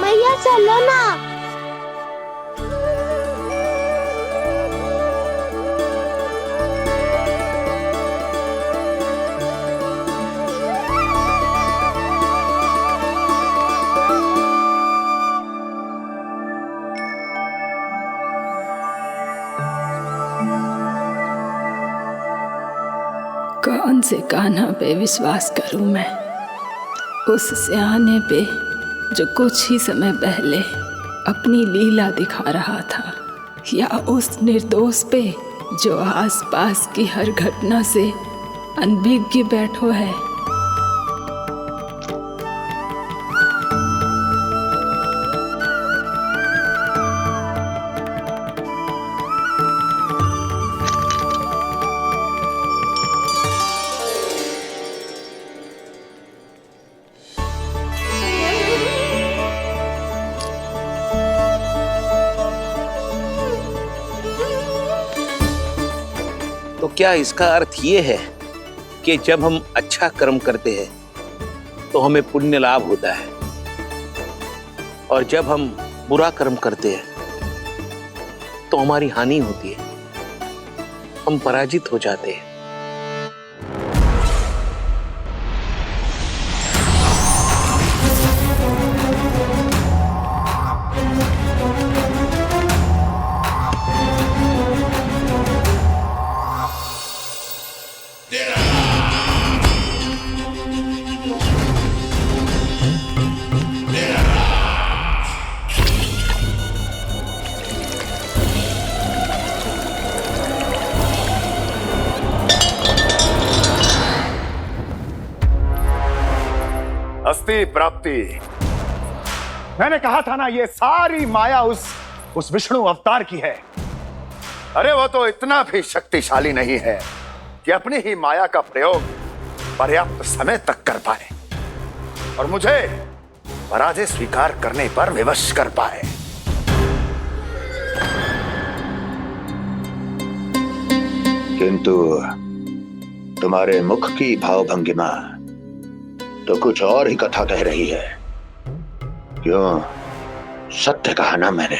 भैया चलो ना। कौन से कान्हा पे विश्वास करूं मैं? उस सियाने पे जो कुछ ही समय पहले अपनी लीला दिखा रहा था, या उस निर्दोष पे जो आसपास की हर घटना से अनभिज्ञ बैठो है? तो क्या इसका अर्थ ये है कि जब हम अच्छा कर्म करते हैं तो हमें पुण्य लाभ होता है, और जब हम बुरा कर्म करते हैं तो हमारी हानि होती है, हम पराजित हो जाते हैं? अस्ति प्राप्ति। मैंने कहा था ना, ये सारी माया उस विष्णु अवतार की है। अरे वो तो इतना भी शक्तिशाली नहीं है कि अपनी ही माया का प्रयोग पर्याप्त समय तक कर पाए और मुझे पराजय स्वीकार करने पर विवश कर पाए। किंतु तुम्हारे मुख की भावभंगिमा तो कुछ और ही कथा कह रही है। क्यों? सत्य कहा ना मैंने।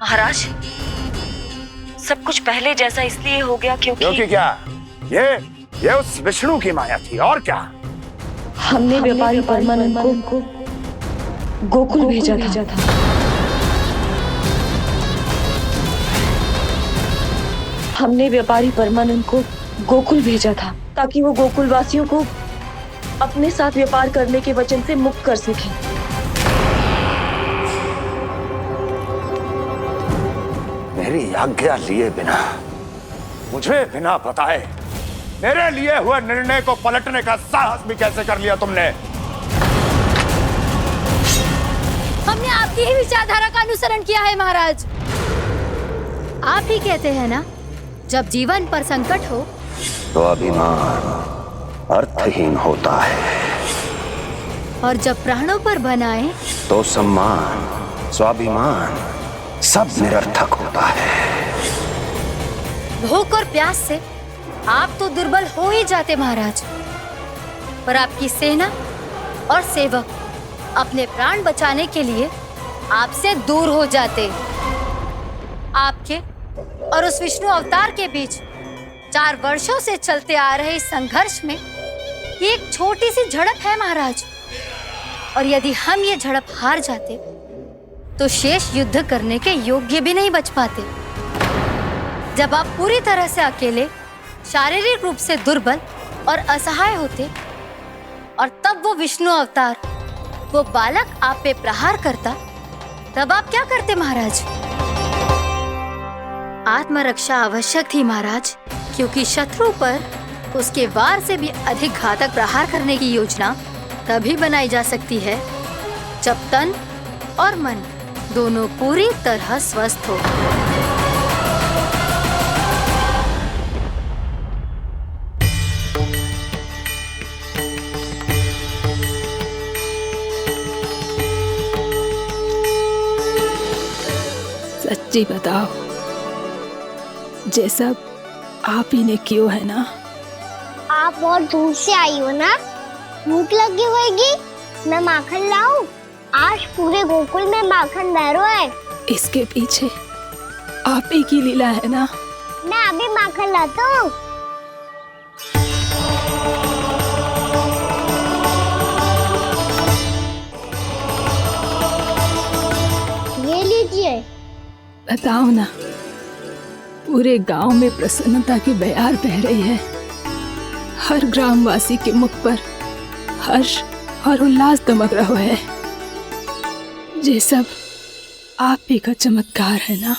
महाराज, सब कुछ पहले जैसा इसलिए हो गया क्योंकि क्या? ये उस विष्णु की माया थी, और क्या? हमने व्यापारी परमानंद को गोकुल भेजा था। हमने व्यापारी परमानंद को गोकुल भेजा था ताकि वो गोकुल वासियों को अपने साथ व्यापार करने के वचन से मुक्त कर सके। मेरी आज्ञा लिए बिना, मुझे बिना बताए मेरे लिए हुए निर्णय को पलटने का साहस भी कैसे कर लिया तुमने? हमने आपकी ही विचारधारा का अनुसरण किया है महाराज। आप ही कहते हैं ना, जब जीवन पर संकट हो तो अभिमान अर्थहीन होता है, और जब प्राणों पर बनाए तो सम्मान स्वाभिमान सब निरर्थक होता है। भूख और प्यास से आप तो दुर्बल हो ही जाते महाराज, पर आपकी सेना और सेवक अपने प्राण बचाने के लिए आपसे दूर हो जाते। आपके और उस विष्णु अवतार के बीच 4 वर्षों से चलते आ रहे इस संघर्ष में एक छोटी सी झड़प है महाराज, और यदि हम ये झड़प हार जाते तो शेष युद्ध करने के योग्य भी नहीं बच पाते। जब आप पूरी तरह से अकेले, शारीरिक रूप से दुर्बल और असहाय होते, और तब वो विष्णु अवतार, वो बालक आप पे प्रहार करता, तब आप क्या करते महाराज? आत्मरक्षा आवश्यक थी महाराज, क्योंकि शत्रु पर उसके वार से भी अधिक घातक प्रहार करने की योजना तभी बनाई जा सकती है जब तन और मन दोनों पूरी तरह स्वस्थ हो। सच्ची बताओ, ये सब आप ही ने क्यों है ना? आप बहुत दूर से आई हो ना, भूख लगी होगी। मैं माखन लाऊं? आज पूरे गोकुल में माखन बह रहा है। इसके पीछे आप ही की लीला है ना? मैं अभी माखन लाता हूँ। ये लीजिए। बताओ ना, पूरे गांव में प्रसन्नता की बयार बह रही है। हर ग्रामवासी के मुख पर हर्ष और उल्लास दमक रहा है। ये सब आप ही का चमत्कार है ना?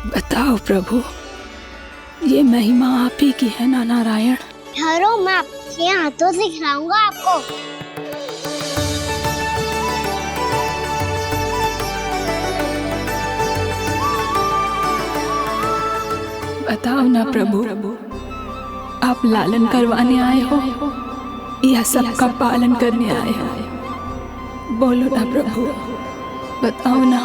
बताओ प्रभु, ये महिमा आप ही की है ना नारायण? ठहरो, मैं आपके हाथों से खिलाऊंगा आपको। बताओ ना प्रभु, आप लालन करवाने आए हो या सबका पालन करने आए हो? बोलो ना प्रभु, बताओ ना।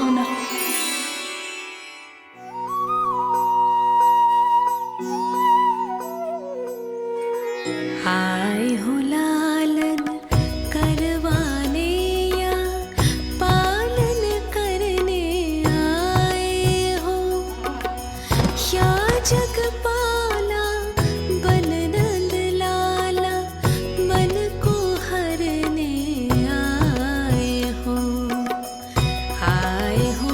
आए हो लालन करवाने या पालन करने आए हो, या जगपाला बन नंद लाला मन को हरने आए हो। आए हो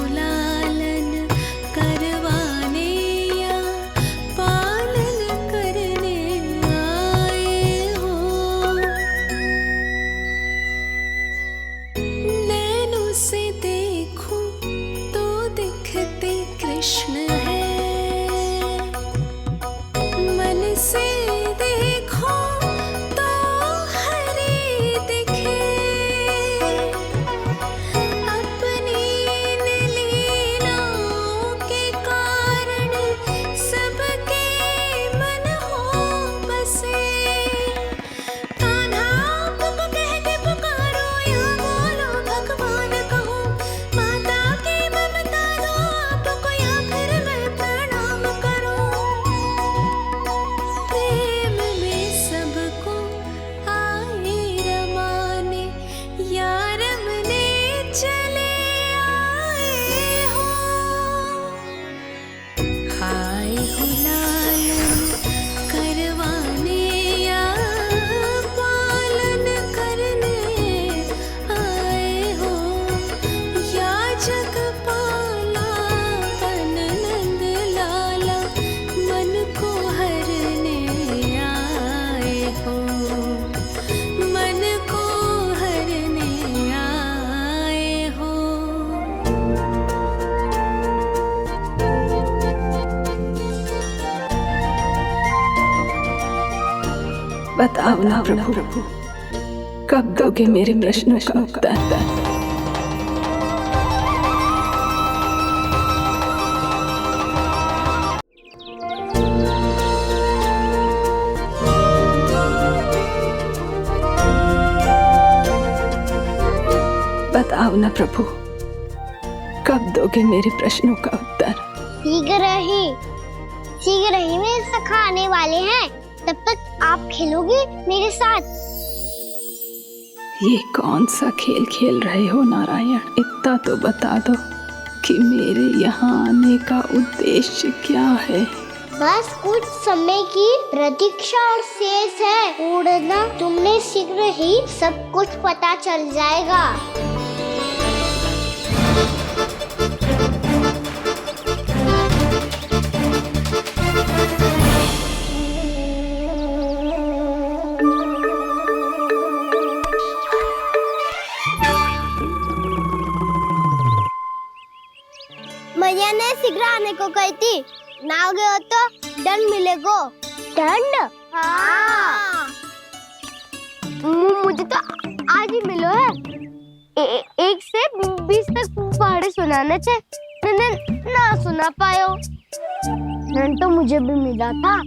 बताओ ना प्रभु, कब दोगे मेरे प्रश्नों का उत्तर? बताओ ना प्रभु, कब दोगे मेरे प्रश्नों का उत्तर? शीघ्र ही मेरे सखा आने वाले हैं, तब तक आप खेलोगे मेरे साथ। ये कौन सा खेल खेल रहे हो नारायण? इतना तो बता दो कि मेरे यहाँ आने का उद्देश्य क्या है? बस कुछ समय की प्रतीक्षा और शेष है उड़ना। तुमने शीघ्र ही सब कुछ पता चल जाएगा। मैया ने शीघ्र आने को कही थी, ना हो गए तो दंड मिलेगा। दंड? हाँ। मुझे तो आज ही मिलो है। 1 से 20 तक पहाड़े सुनाने थे, ना सुना पायो। दंड तो मुझे भी मिला था,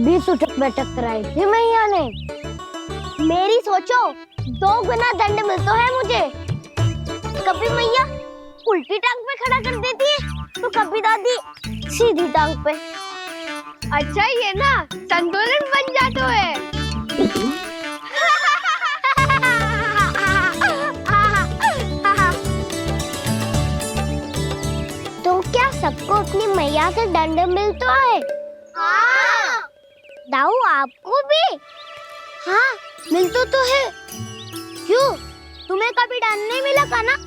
20 उठक बैठक कराई थी मैया ने। मेरी सोचो 2 गुना दंड मिलता है मुझे। कभी मैया उल्टी टांग पे खड़ा कर देती है, तो कभी दादी सीधी टांग पे। अच्छा ये ना संतुलन बन जाता है। तो क्या सबको अपनी मैया से दंड मिलता है? हाँ। दाऊ आपको भी? हाँ मिलता तो है। क्यों, तुम्हें कभी दंड नहीं मिला का ना?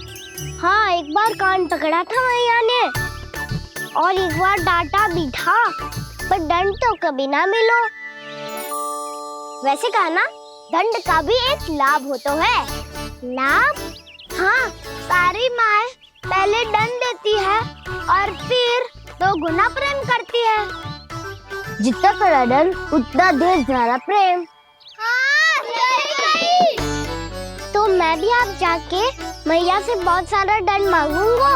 हाँ, एक बार कान पकड़ा था मैया ने और एक बार डांटा भी था, पर दंड तो कभी ना मिलो। वैसे कहा ना, दंड का भी एक लाभ होता है। लाभ? हाँ, सारी माँ पहले दंड देती है और फिर 2 गुना प्रेम करती है। जितना बड़ा दंड उतना ढेर सारा प्रेम। हाँ, सही। तो मैं भी आप जाके मैया से बहुत सारा दंड मांगूंगा।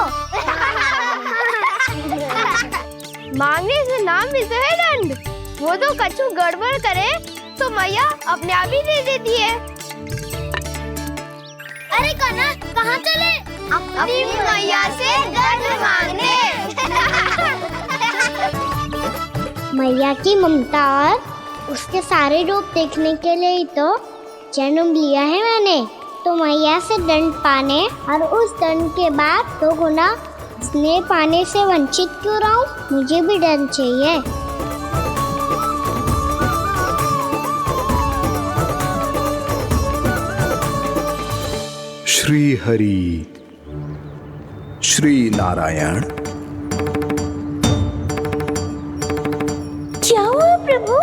मांगने से ना मिलता है दंड, वो तो कछु गड़बड़ करे तो मैया अपने आप ही दे देती है। अरे कन्हा, कहाँ चले? अपनी मैया से दंड मांगने। मैया की ममता और उसके सारे रूप देखने के लिए ही तो जन्म लिया है मैंने। तो मैया से दंड पाने और उस दंड के बाद 2 गुना स्नेह पाने से वंचित क्यों रहूं? मुझे भी दंड चाहिए। श्री हरि श्री नारायण। क्या हुआ प्रभु,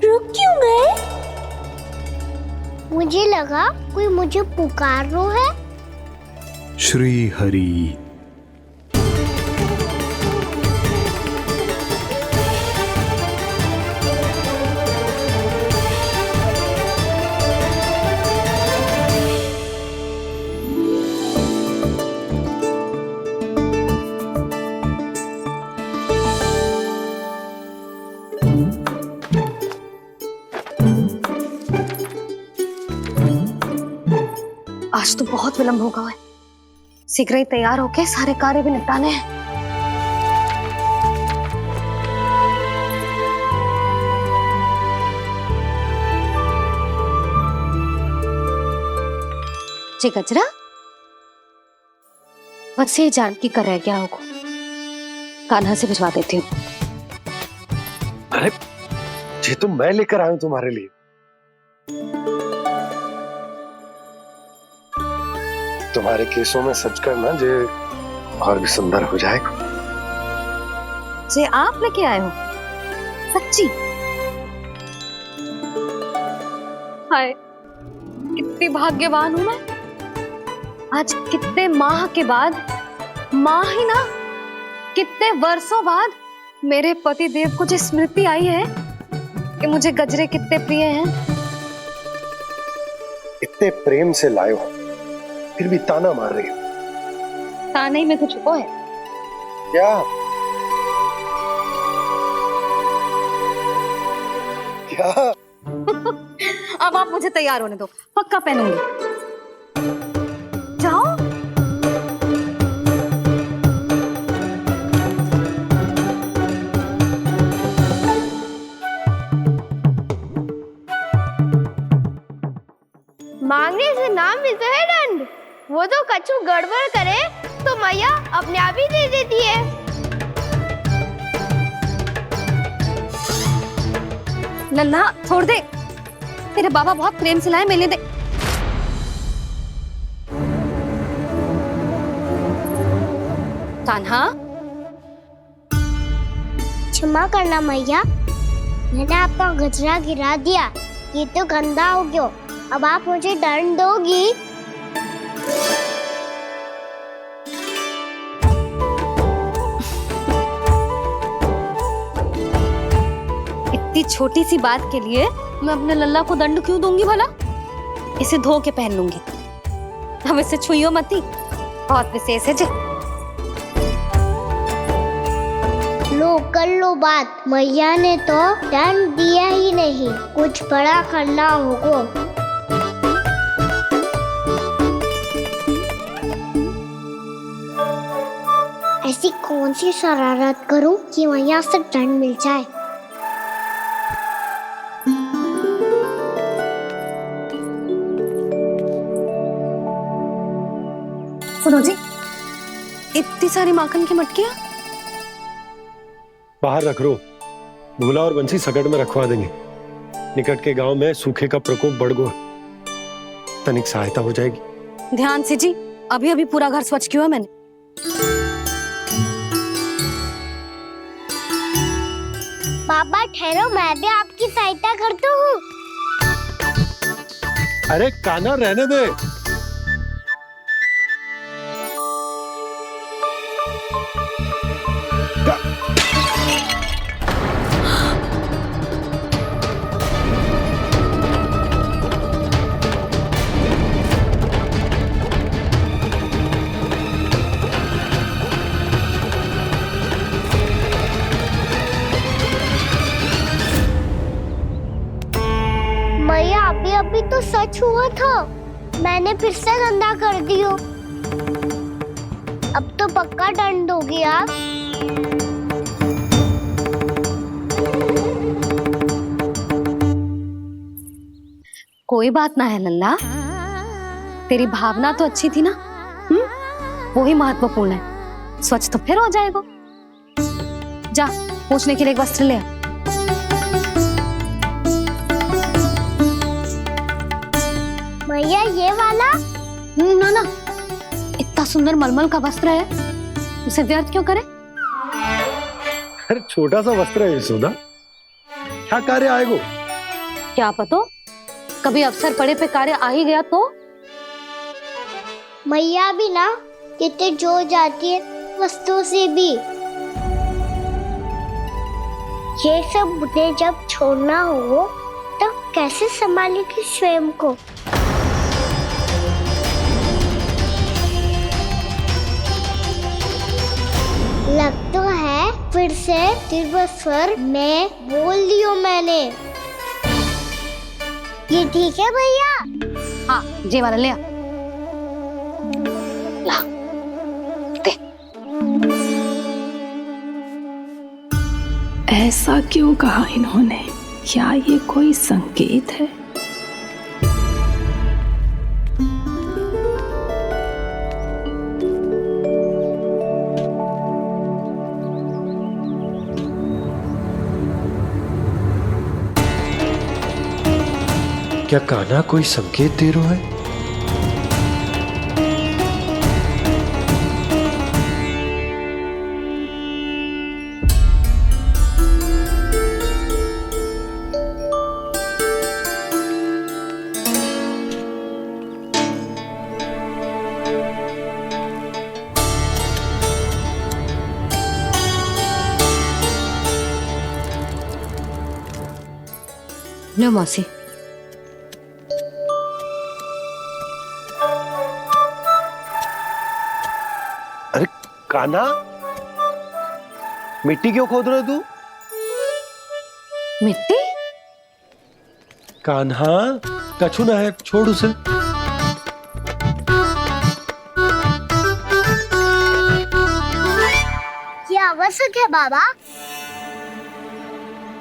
रुक क्यों गए? मुझे लगा कोई मुझे पुकार रहा है। श्री हरि। आज तो बहुत विलंब होगा है, शीघ्र ही तैयार होके सारे कार्य भी निपटाने हैं। जी गजरा, बस ये जान की कर रहे क्या होगा, कान्हा से भिजवा देती हूँ। अरे ये तो मैं लेकर आया हूं तुम्हारे लिए। तुम्हारे केसों में सच करना जे और भी सुंदर हो जाएगा। जे आप लेके आए हो सच्ची? हाय, कितनी भाग्यवान हूं मैं। आज कितने माह के बाद, माह ही ना कितने वर्षों बाद मेरे पति देव को जो स्मृति आई है कि मुझे गजरे कितने प्रिय हैं। इतने प्रेम से लाए हो, फिर भी ताना मार रही हो। ताने में कुछ छुपो है क्या? क्या? अब आप मुझे तैयार होने दो, पक्का पहनूंगी। जाओ। मांगने से नाम मिलता है दंड। वो तो कछु गड़बड़ करे तो मैया अपने आप ही दे देती है। लल्ला छोड़ दे, तेरे बाबा बहुत प्रेम से लाए, मिलने दे। कान्हा, क्षमा करना मैया, मैंने आपका गजरा गिरा दिया, ये तो गंदा हो गया। अब आप मुझे दंड दोगी? इतनी छोटी सी बात के लिए मैं अपने लल्ला को दंड क्यों दूंगी भला? इसे धो के पहन लूंगी। हम इसे छुइयो मती, बहुत विशेष है जी। लो कर लो बात, मैया ने तो दंड दिया ही नहीं, कुछ बड़ा करना होगा। ऐसी कौन सी शरारत करूं कि मैया से दंड मिल जाए? सुनो जी, इतनी सारी माखन की मटकियां बाहर रख रो, भूला और बंसी सकट में रखवा देंगे। निकट के गांव में सूखे का प्रकोप बढ़ गया, तनिक सहायता हो जाएगी। ध्यान से जी, अभी अभी पूरा घर स्वच्छ किया है मैंने। पापा ठहरो, मैं भी आपकी सहायता करता हूँ। अरे कान्हा रहने दे। मैया अभी तो सच हुआ था, मैंने फिर से गंदा कर दियो। अब तो पक्का दंड दोगी आप। कोई बात ना है लल्ला, तेरी भावना तो अच्छी थी ना, वो ही महत्वपूर्ण है। स्वच्छ तो फिर हो जाएगा। जा, पूछने के लिए एक वस्त्र ले आ। भैया ये वाला? ना ना, इतना सुंदर मलमल का वस्त्र है, उसे व्यर्थ क्यों करे? अरे छोटा सा वस्त्र है यशोदा, क्या कार्य आएगा? क्या पता, कभी अवसर पड़े पे कार्य आ ही गया तो। मैया भी ना कितने जो जाती है वस्तुओं से भी। ये सब मुझे जब छोड़ना हो तो कैसे संभालेगी स्वयं को? लग तो है फिर से तिरस्वर में बोल दियो मैंने। ये ठीक है भैया? हाँ, जे वाला ले आ। ला, दे। ऐसा क्यों कहा इन्होंने? क्या ये कोई संकेत है? क्या कान्हा कोई संकेत दे रहा है? लो मौसी। कान्हा, मिट्टी क्यों खोद रहे तू? मिट्टी? कान्हा, कछु ना है, छोड़ उसे। ये आवश्यक है बाबा।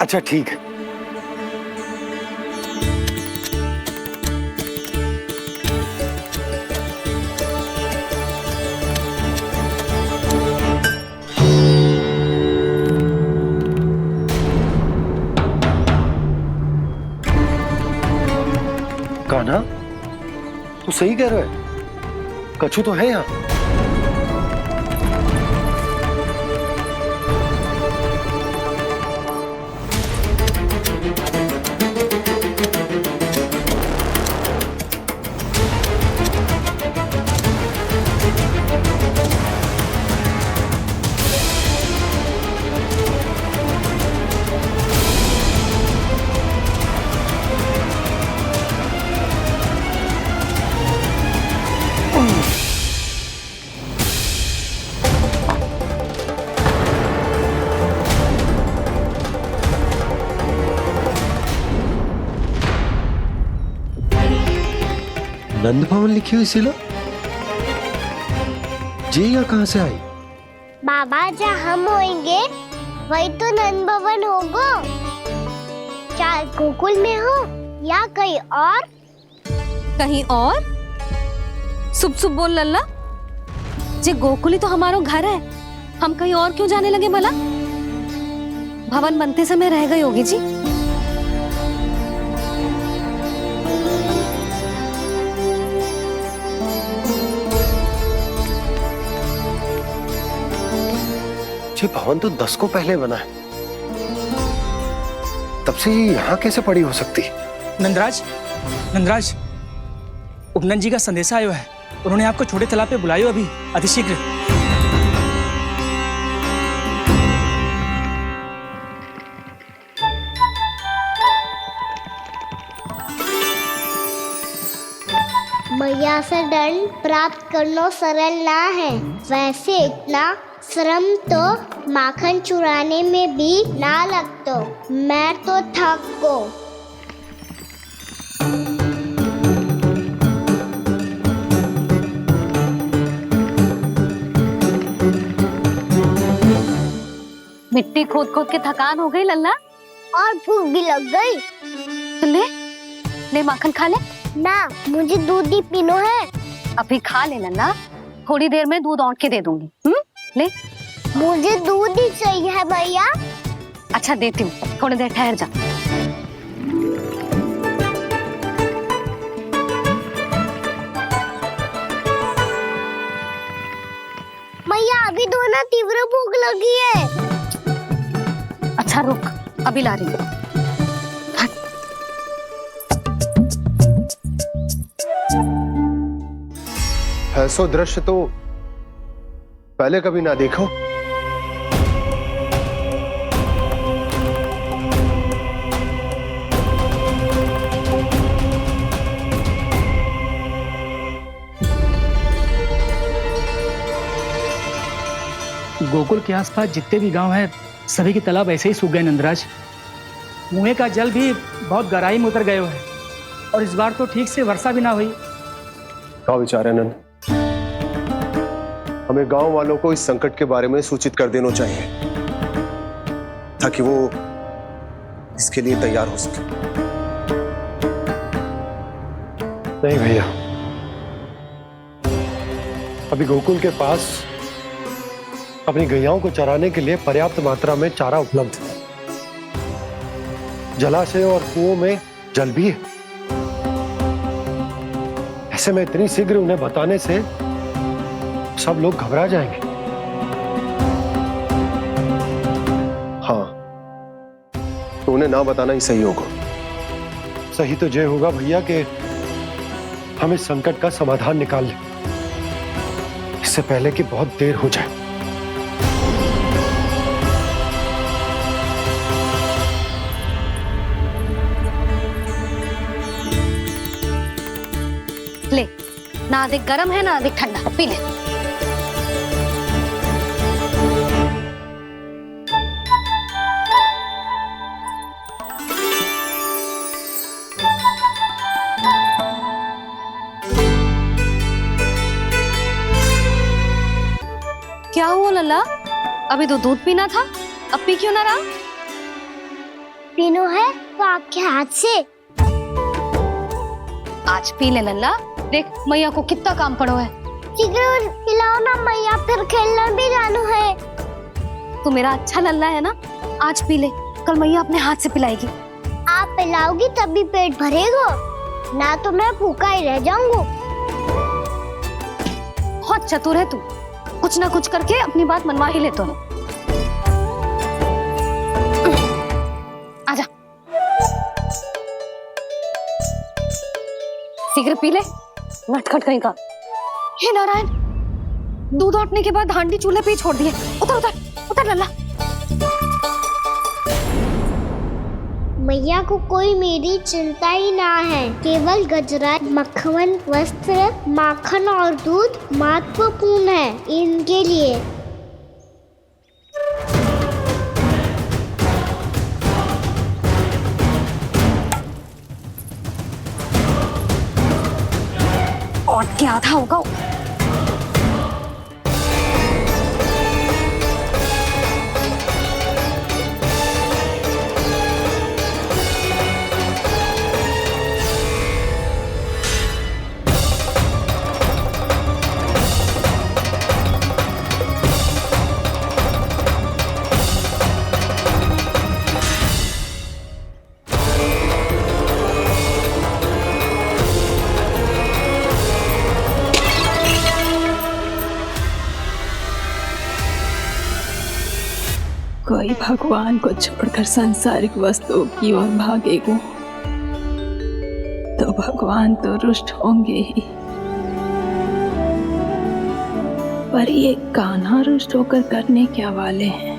अच्छा ठीक है। कान्हा, तू सही कह रहा है, कछु तो है यहाँ। नंद भवन लिखी हुई सिला, जी यहाँ कहाँ से आई? बाबा जहाँ हम होंगे वही तो नंद भवन होगा। चाहे गोकुल में हो या कहीं और। कहीं और? सुब सुब बोल लल्ला, जे गोकुली तो हमारो घर है, हम कहीं और क्यों जाने लगे भला? भवन बनते समय रह गई होगी जी। ये भवन तो 10 को पहले बना है, तब से ये यहाँ कैसे पड़ी हो सकती? नंदराज, नंदराज, उपनंद जी का संदेशा आयो है, उन्होंने आपको छोटे तालाब पे बुलायो अभी, अतिशीघ्र। मैया से दंड प्राप्त करना सरल ना है, वैसे इतना श्रम तो माखन चुराने में भी ना लगता। मैं तो थक गो। मिट्टी खोद खोद के थकान हो गई लल्ला, और भूख भी लग गई। तो ले ले माखन खा ले। ना, मुझे दूध ही पीनो है। अभी खा ले लल्ला, थोड़ी देर में दूध औंट के दे दूंगी। ले। मुझे दूध ही चाहिए है भैया। अच्छा देती हूँ, थोड़ी देर ठहर जा। भैया अभी तो ना तीव्र भूख लगी है। अच्छा रुक, अभी ला रही हूँ। ऐसा दृश्य तो पहले कभी ना देखो। गोकुल के आसपास जितने भी गांव हैं, सभी के तालाब ऐसे ही सूख गए नंदराज। कुएं का जल भी बहुत गहराई में उतर गए है, और इस बार तो ठीक से वर्षा भी ना हुई। क्या विचार है नंद? हमें गांव वालों को इस संकट के बारे में सूचित कर देना चाहिए, ताकि वो इसके लिए तैयार हो सके। नहीं भैया, अभी गोकुल के पास अपनी गैयाओं को चराने के लिए पर्याप्त मात्रा में चारा उपलब्ध है। जलाशय और कुओं में जल भी है। ऐसे में इतनी शीघ्र उन्हें बताने से सब लोग घबरा जाएंगे। हाँ, तो उन्हें ना बताना ही सही होगा। सही तो ये होगा भैया कि हम इस संकट का समाधान निकाल लें, इससे पहले कि बहुत देर हो जाए। ले, ना अधिक गर्म है ना अधिक ठंडा, पी ले। लल्ला, अभी तो दूध पीना था, अब पी क्यों ना रहा? पीनो है तो आपके हाथ से। आज पी ले लल्ला, देख मैया को कितना काम पड़ो है। शीघ्र पिलाओ ना मैया, फिर खेलना भी जाना है। तू मेरा अच्छा लल्ला है ना, आज पी ले, कल मैया अपने हाथ से पिलाएगी। आप पिलाओगी तभी पेट भरेगा, ना तो मैं भूखा ही रह जाऊंगा। बहुत चतुर है तू, कुछ ना कुछ करके अपनी बात मनवा ही लेता है। आजा, शीघ्र पी ले, नटखट कहीं का। हे नारायण, दूध औटने के बाद हांडी चूल्हे पे ही छोड़ दिए। उतर उतर उतर लल्ला। मैया को कोई मेरी चिंता ही ना है, केवल गजरा, मक्खन, वस्त्र, माखन और दूध महत्वपूर्ण है इनके लिए। और क्या आधा होगा। कोई भगवान को छोड़कर सांसारिक वस्तुओं की ओर भागेगा तो भगवान तो रुष्ट होंगे ही, पर ये कान्हा रुष्ट होकर करने क्या वाले हैं?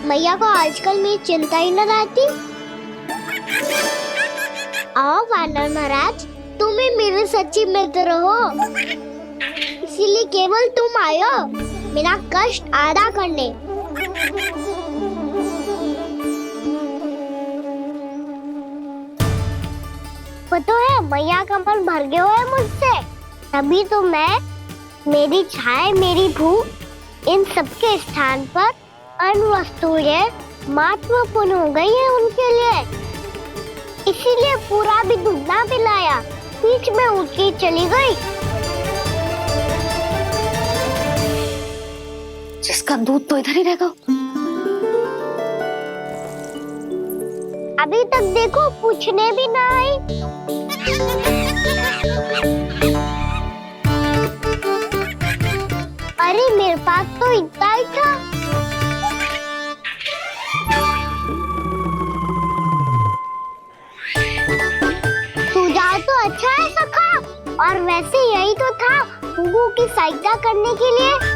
मैया को आजकल मेरी चिंता ही न रहती। आओ वानर महाराज, तुम ही मेरे सच्ची मित्र हो, इसीलिए केवल तुम आयो मेरा कष्ट आधा करने। पता है मैया का मन भर गया है मुझसे, तभी तो मैं, मेरी छाया, मेरी भूख, इन सबके स्थान पर अन्य वस्तुएं महत्वपूर्ण हो गई है उनके लिए। इसीलिए पूरा भी दूध ना पिलाया, बीच में उठ के चली गई। जिसका दूध तो इधर ही रहेगा। अभी तक देखो पूछने भी ना आई। अरे मेरे पास तो इतना ही था। सुझाव तो अच्छा है सखा, और वैसे यही तो था हुगू की सहायता करने के लिए।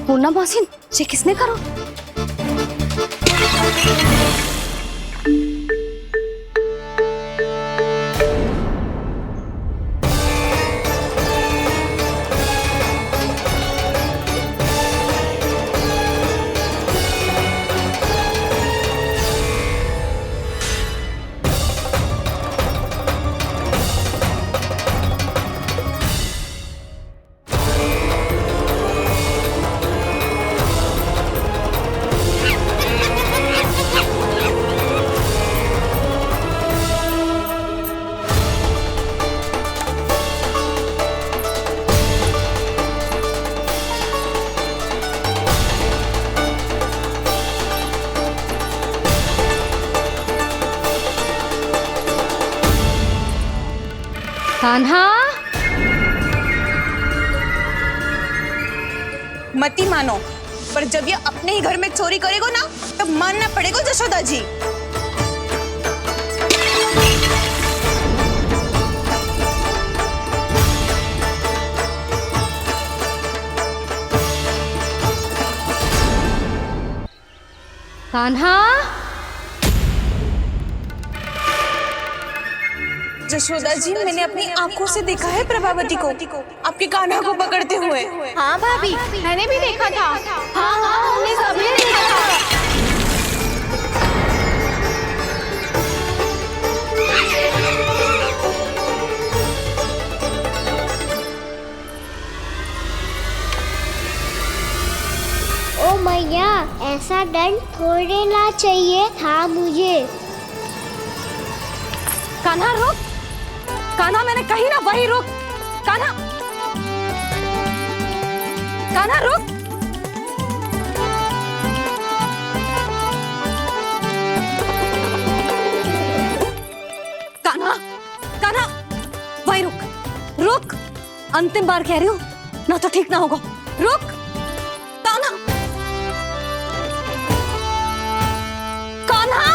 पूर्णा मौसी, ये किसने करो? कान्हा, मती मानो, पर जब ये अपने ही घर में चोरी करेगा ना तब मानना पड़ेगा जशोदा जी। कान्हा, जशोदा जी, मैंने अपनी आंखों से देखा है प्रभावती को आपके कान्हा को पकड़ते हुए। हाँ भाभी, मैंने भी देखा था। हाँ हाँ, हमने सबने देखा था। ओ मैया, ऐसा दंड थोड़े ना चाहिए था मुझे। कान्हा रुक, कान्हा मैंने कही ना वही रुक। कान्हा, कान्हा रुक। कान्हा, कान्हा वही रुक, रुक। अंतिम बार कह रही हूँ, ना तो ठीक ना होगा। रुक कान्हा, कान्हा।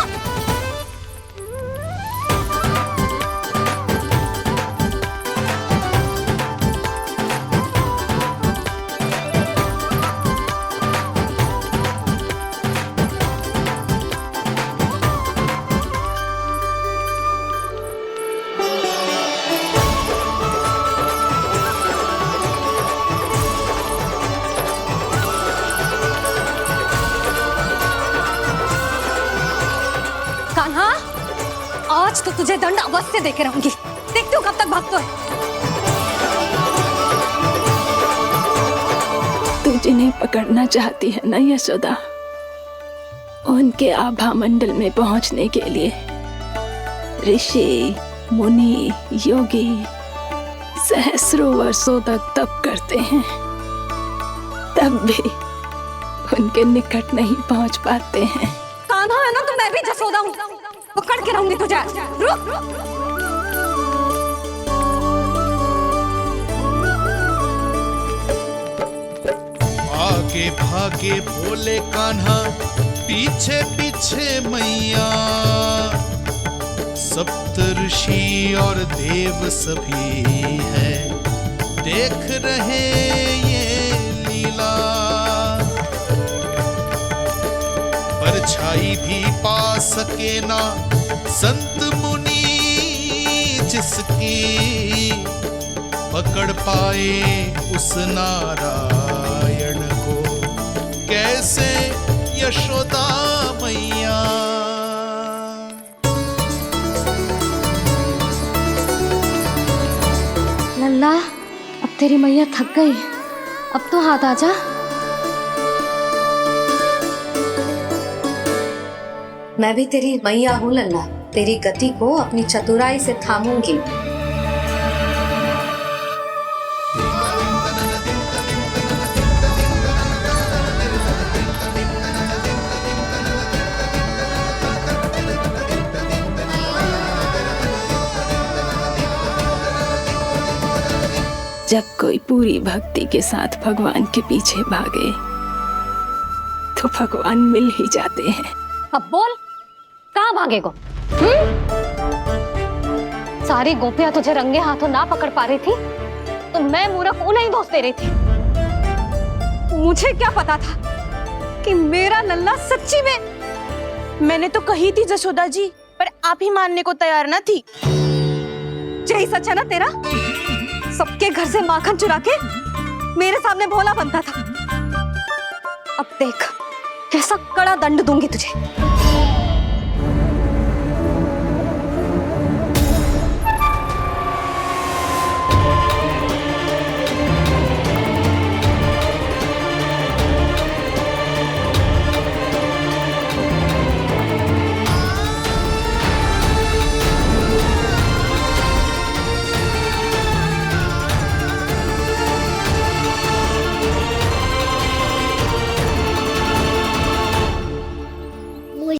कान्हा, आज तो तुझे दंड अवश्य देके रहूंगी। देखती हूँ कब तक भागता है। तू जिन्हें पकड़ना चाहती है ना यशोदा, उनके आभा मंडल में पहुंचने के लिए ऋषि, मुनि, योगी सहस्रों वर्षों तक तप करते हैं, तब भी उनके निकट नहीं पहुंच पाते हैं। कान्हा है ना, तो मैं भी जसोदा हूँ, पकड़ के रहूंगी तुझे। रुक। आगे भागे भोले कान्हा, पीछे पीछे मैया, सप्त ऋषि और देव सभी हैं, देख रहे ये लीला। परछाई भी पा सके ना संत मुनि जिसकी, पकड़ पाए उस नारायण को कैसे यशोदा मैया। लल्ला, अब तेरी मैया थक गई, अब तो हाथ आजा। मैं भी तेरी मैया हूँ लल्ला, तेरी गति को अपनी चतुराई से थामूंगी। जब कोई पूरी भक्ति के साथ भगवान के पीछे भागे तो भगवान मिल ही जाते हैं। अब बोल, कहाँ भागेगा? सारी गोपियां तुझे रंगे हाथों ना पकड़ पा रही थी तो मैं मूर्ख उन्हें ही दोष दे रही थी। मुझे क्या पता था कि मेरा लल्ला सच्ची में। मैंने तो कही थी जशोदा जी, पर आप ही मानने को तैयार ना थी। यही सच है ना तेरा? सबके घर से माखन चुरा के मेरे सामने भोला बनता था। अब देख कैसा कड़ा दंड दूंगी तुझे।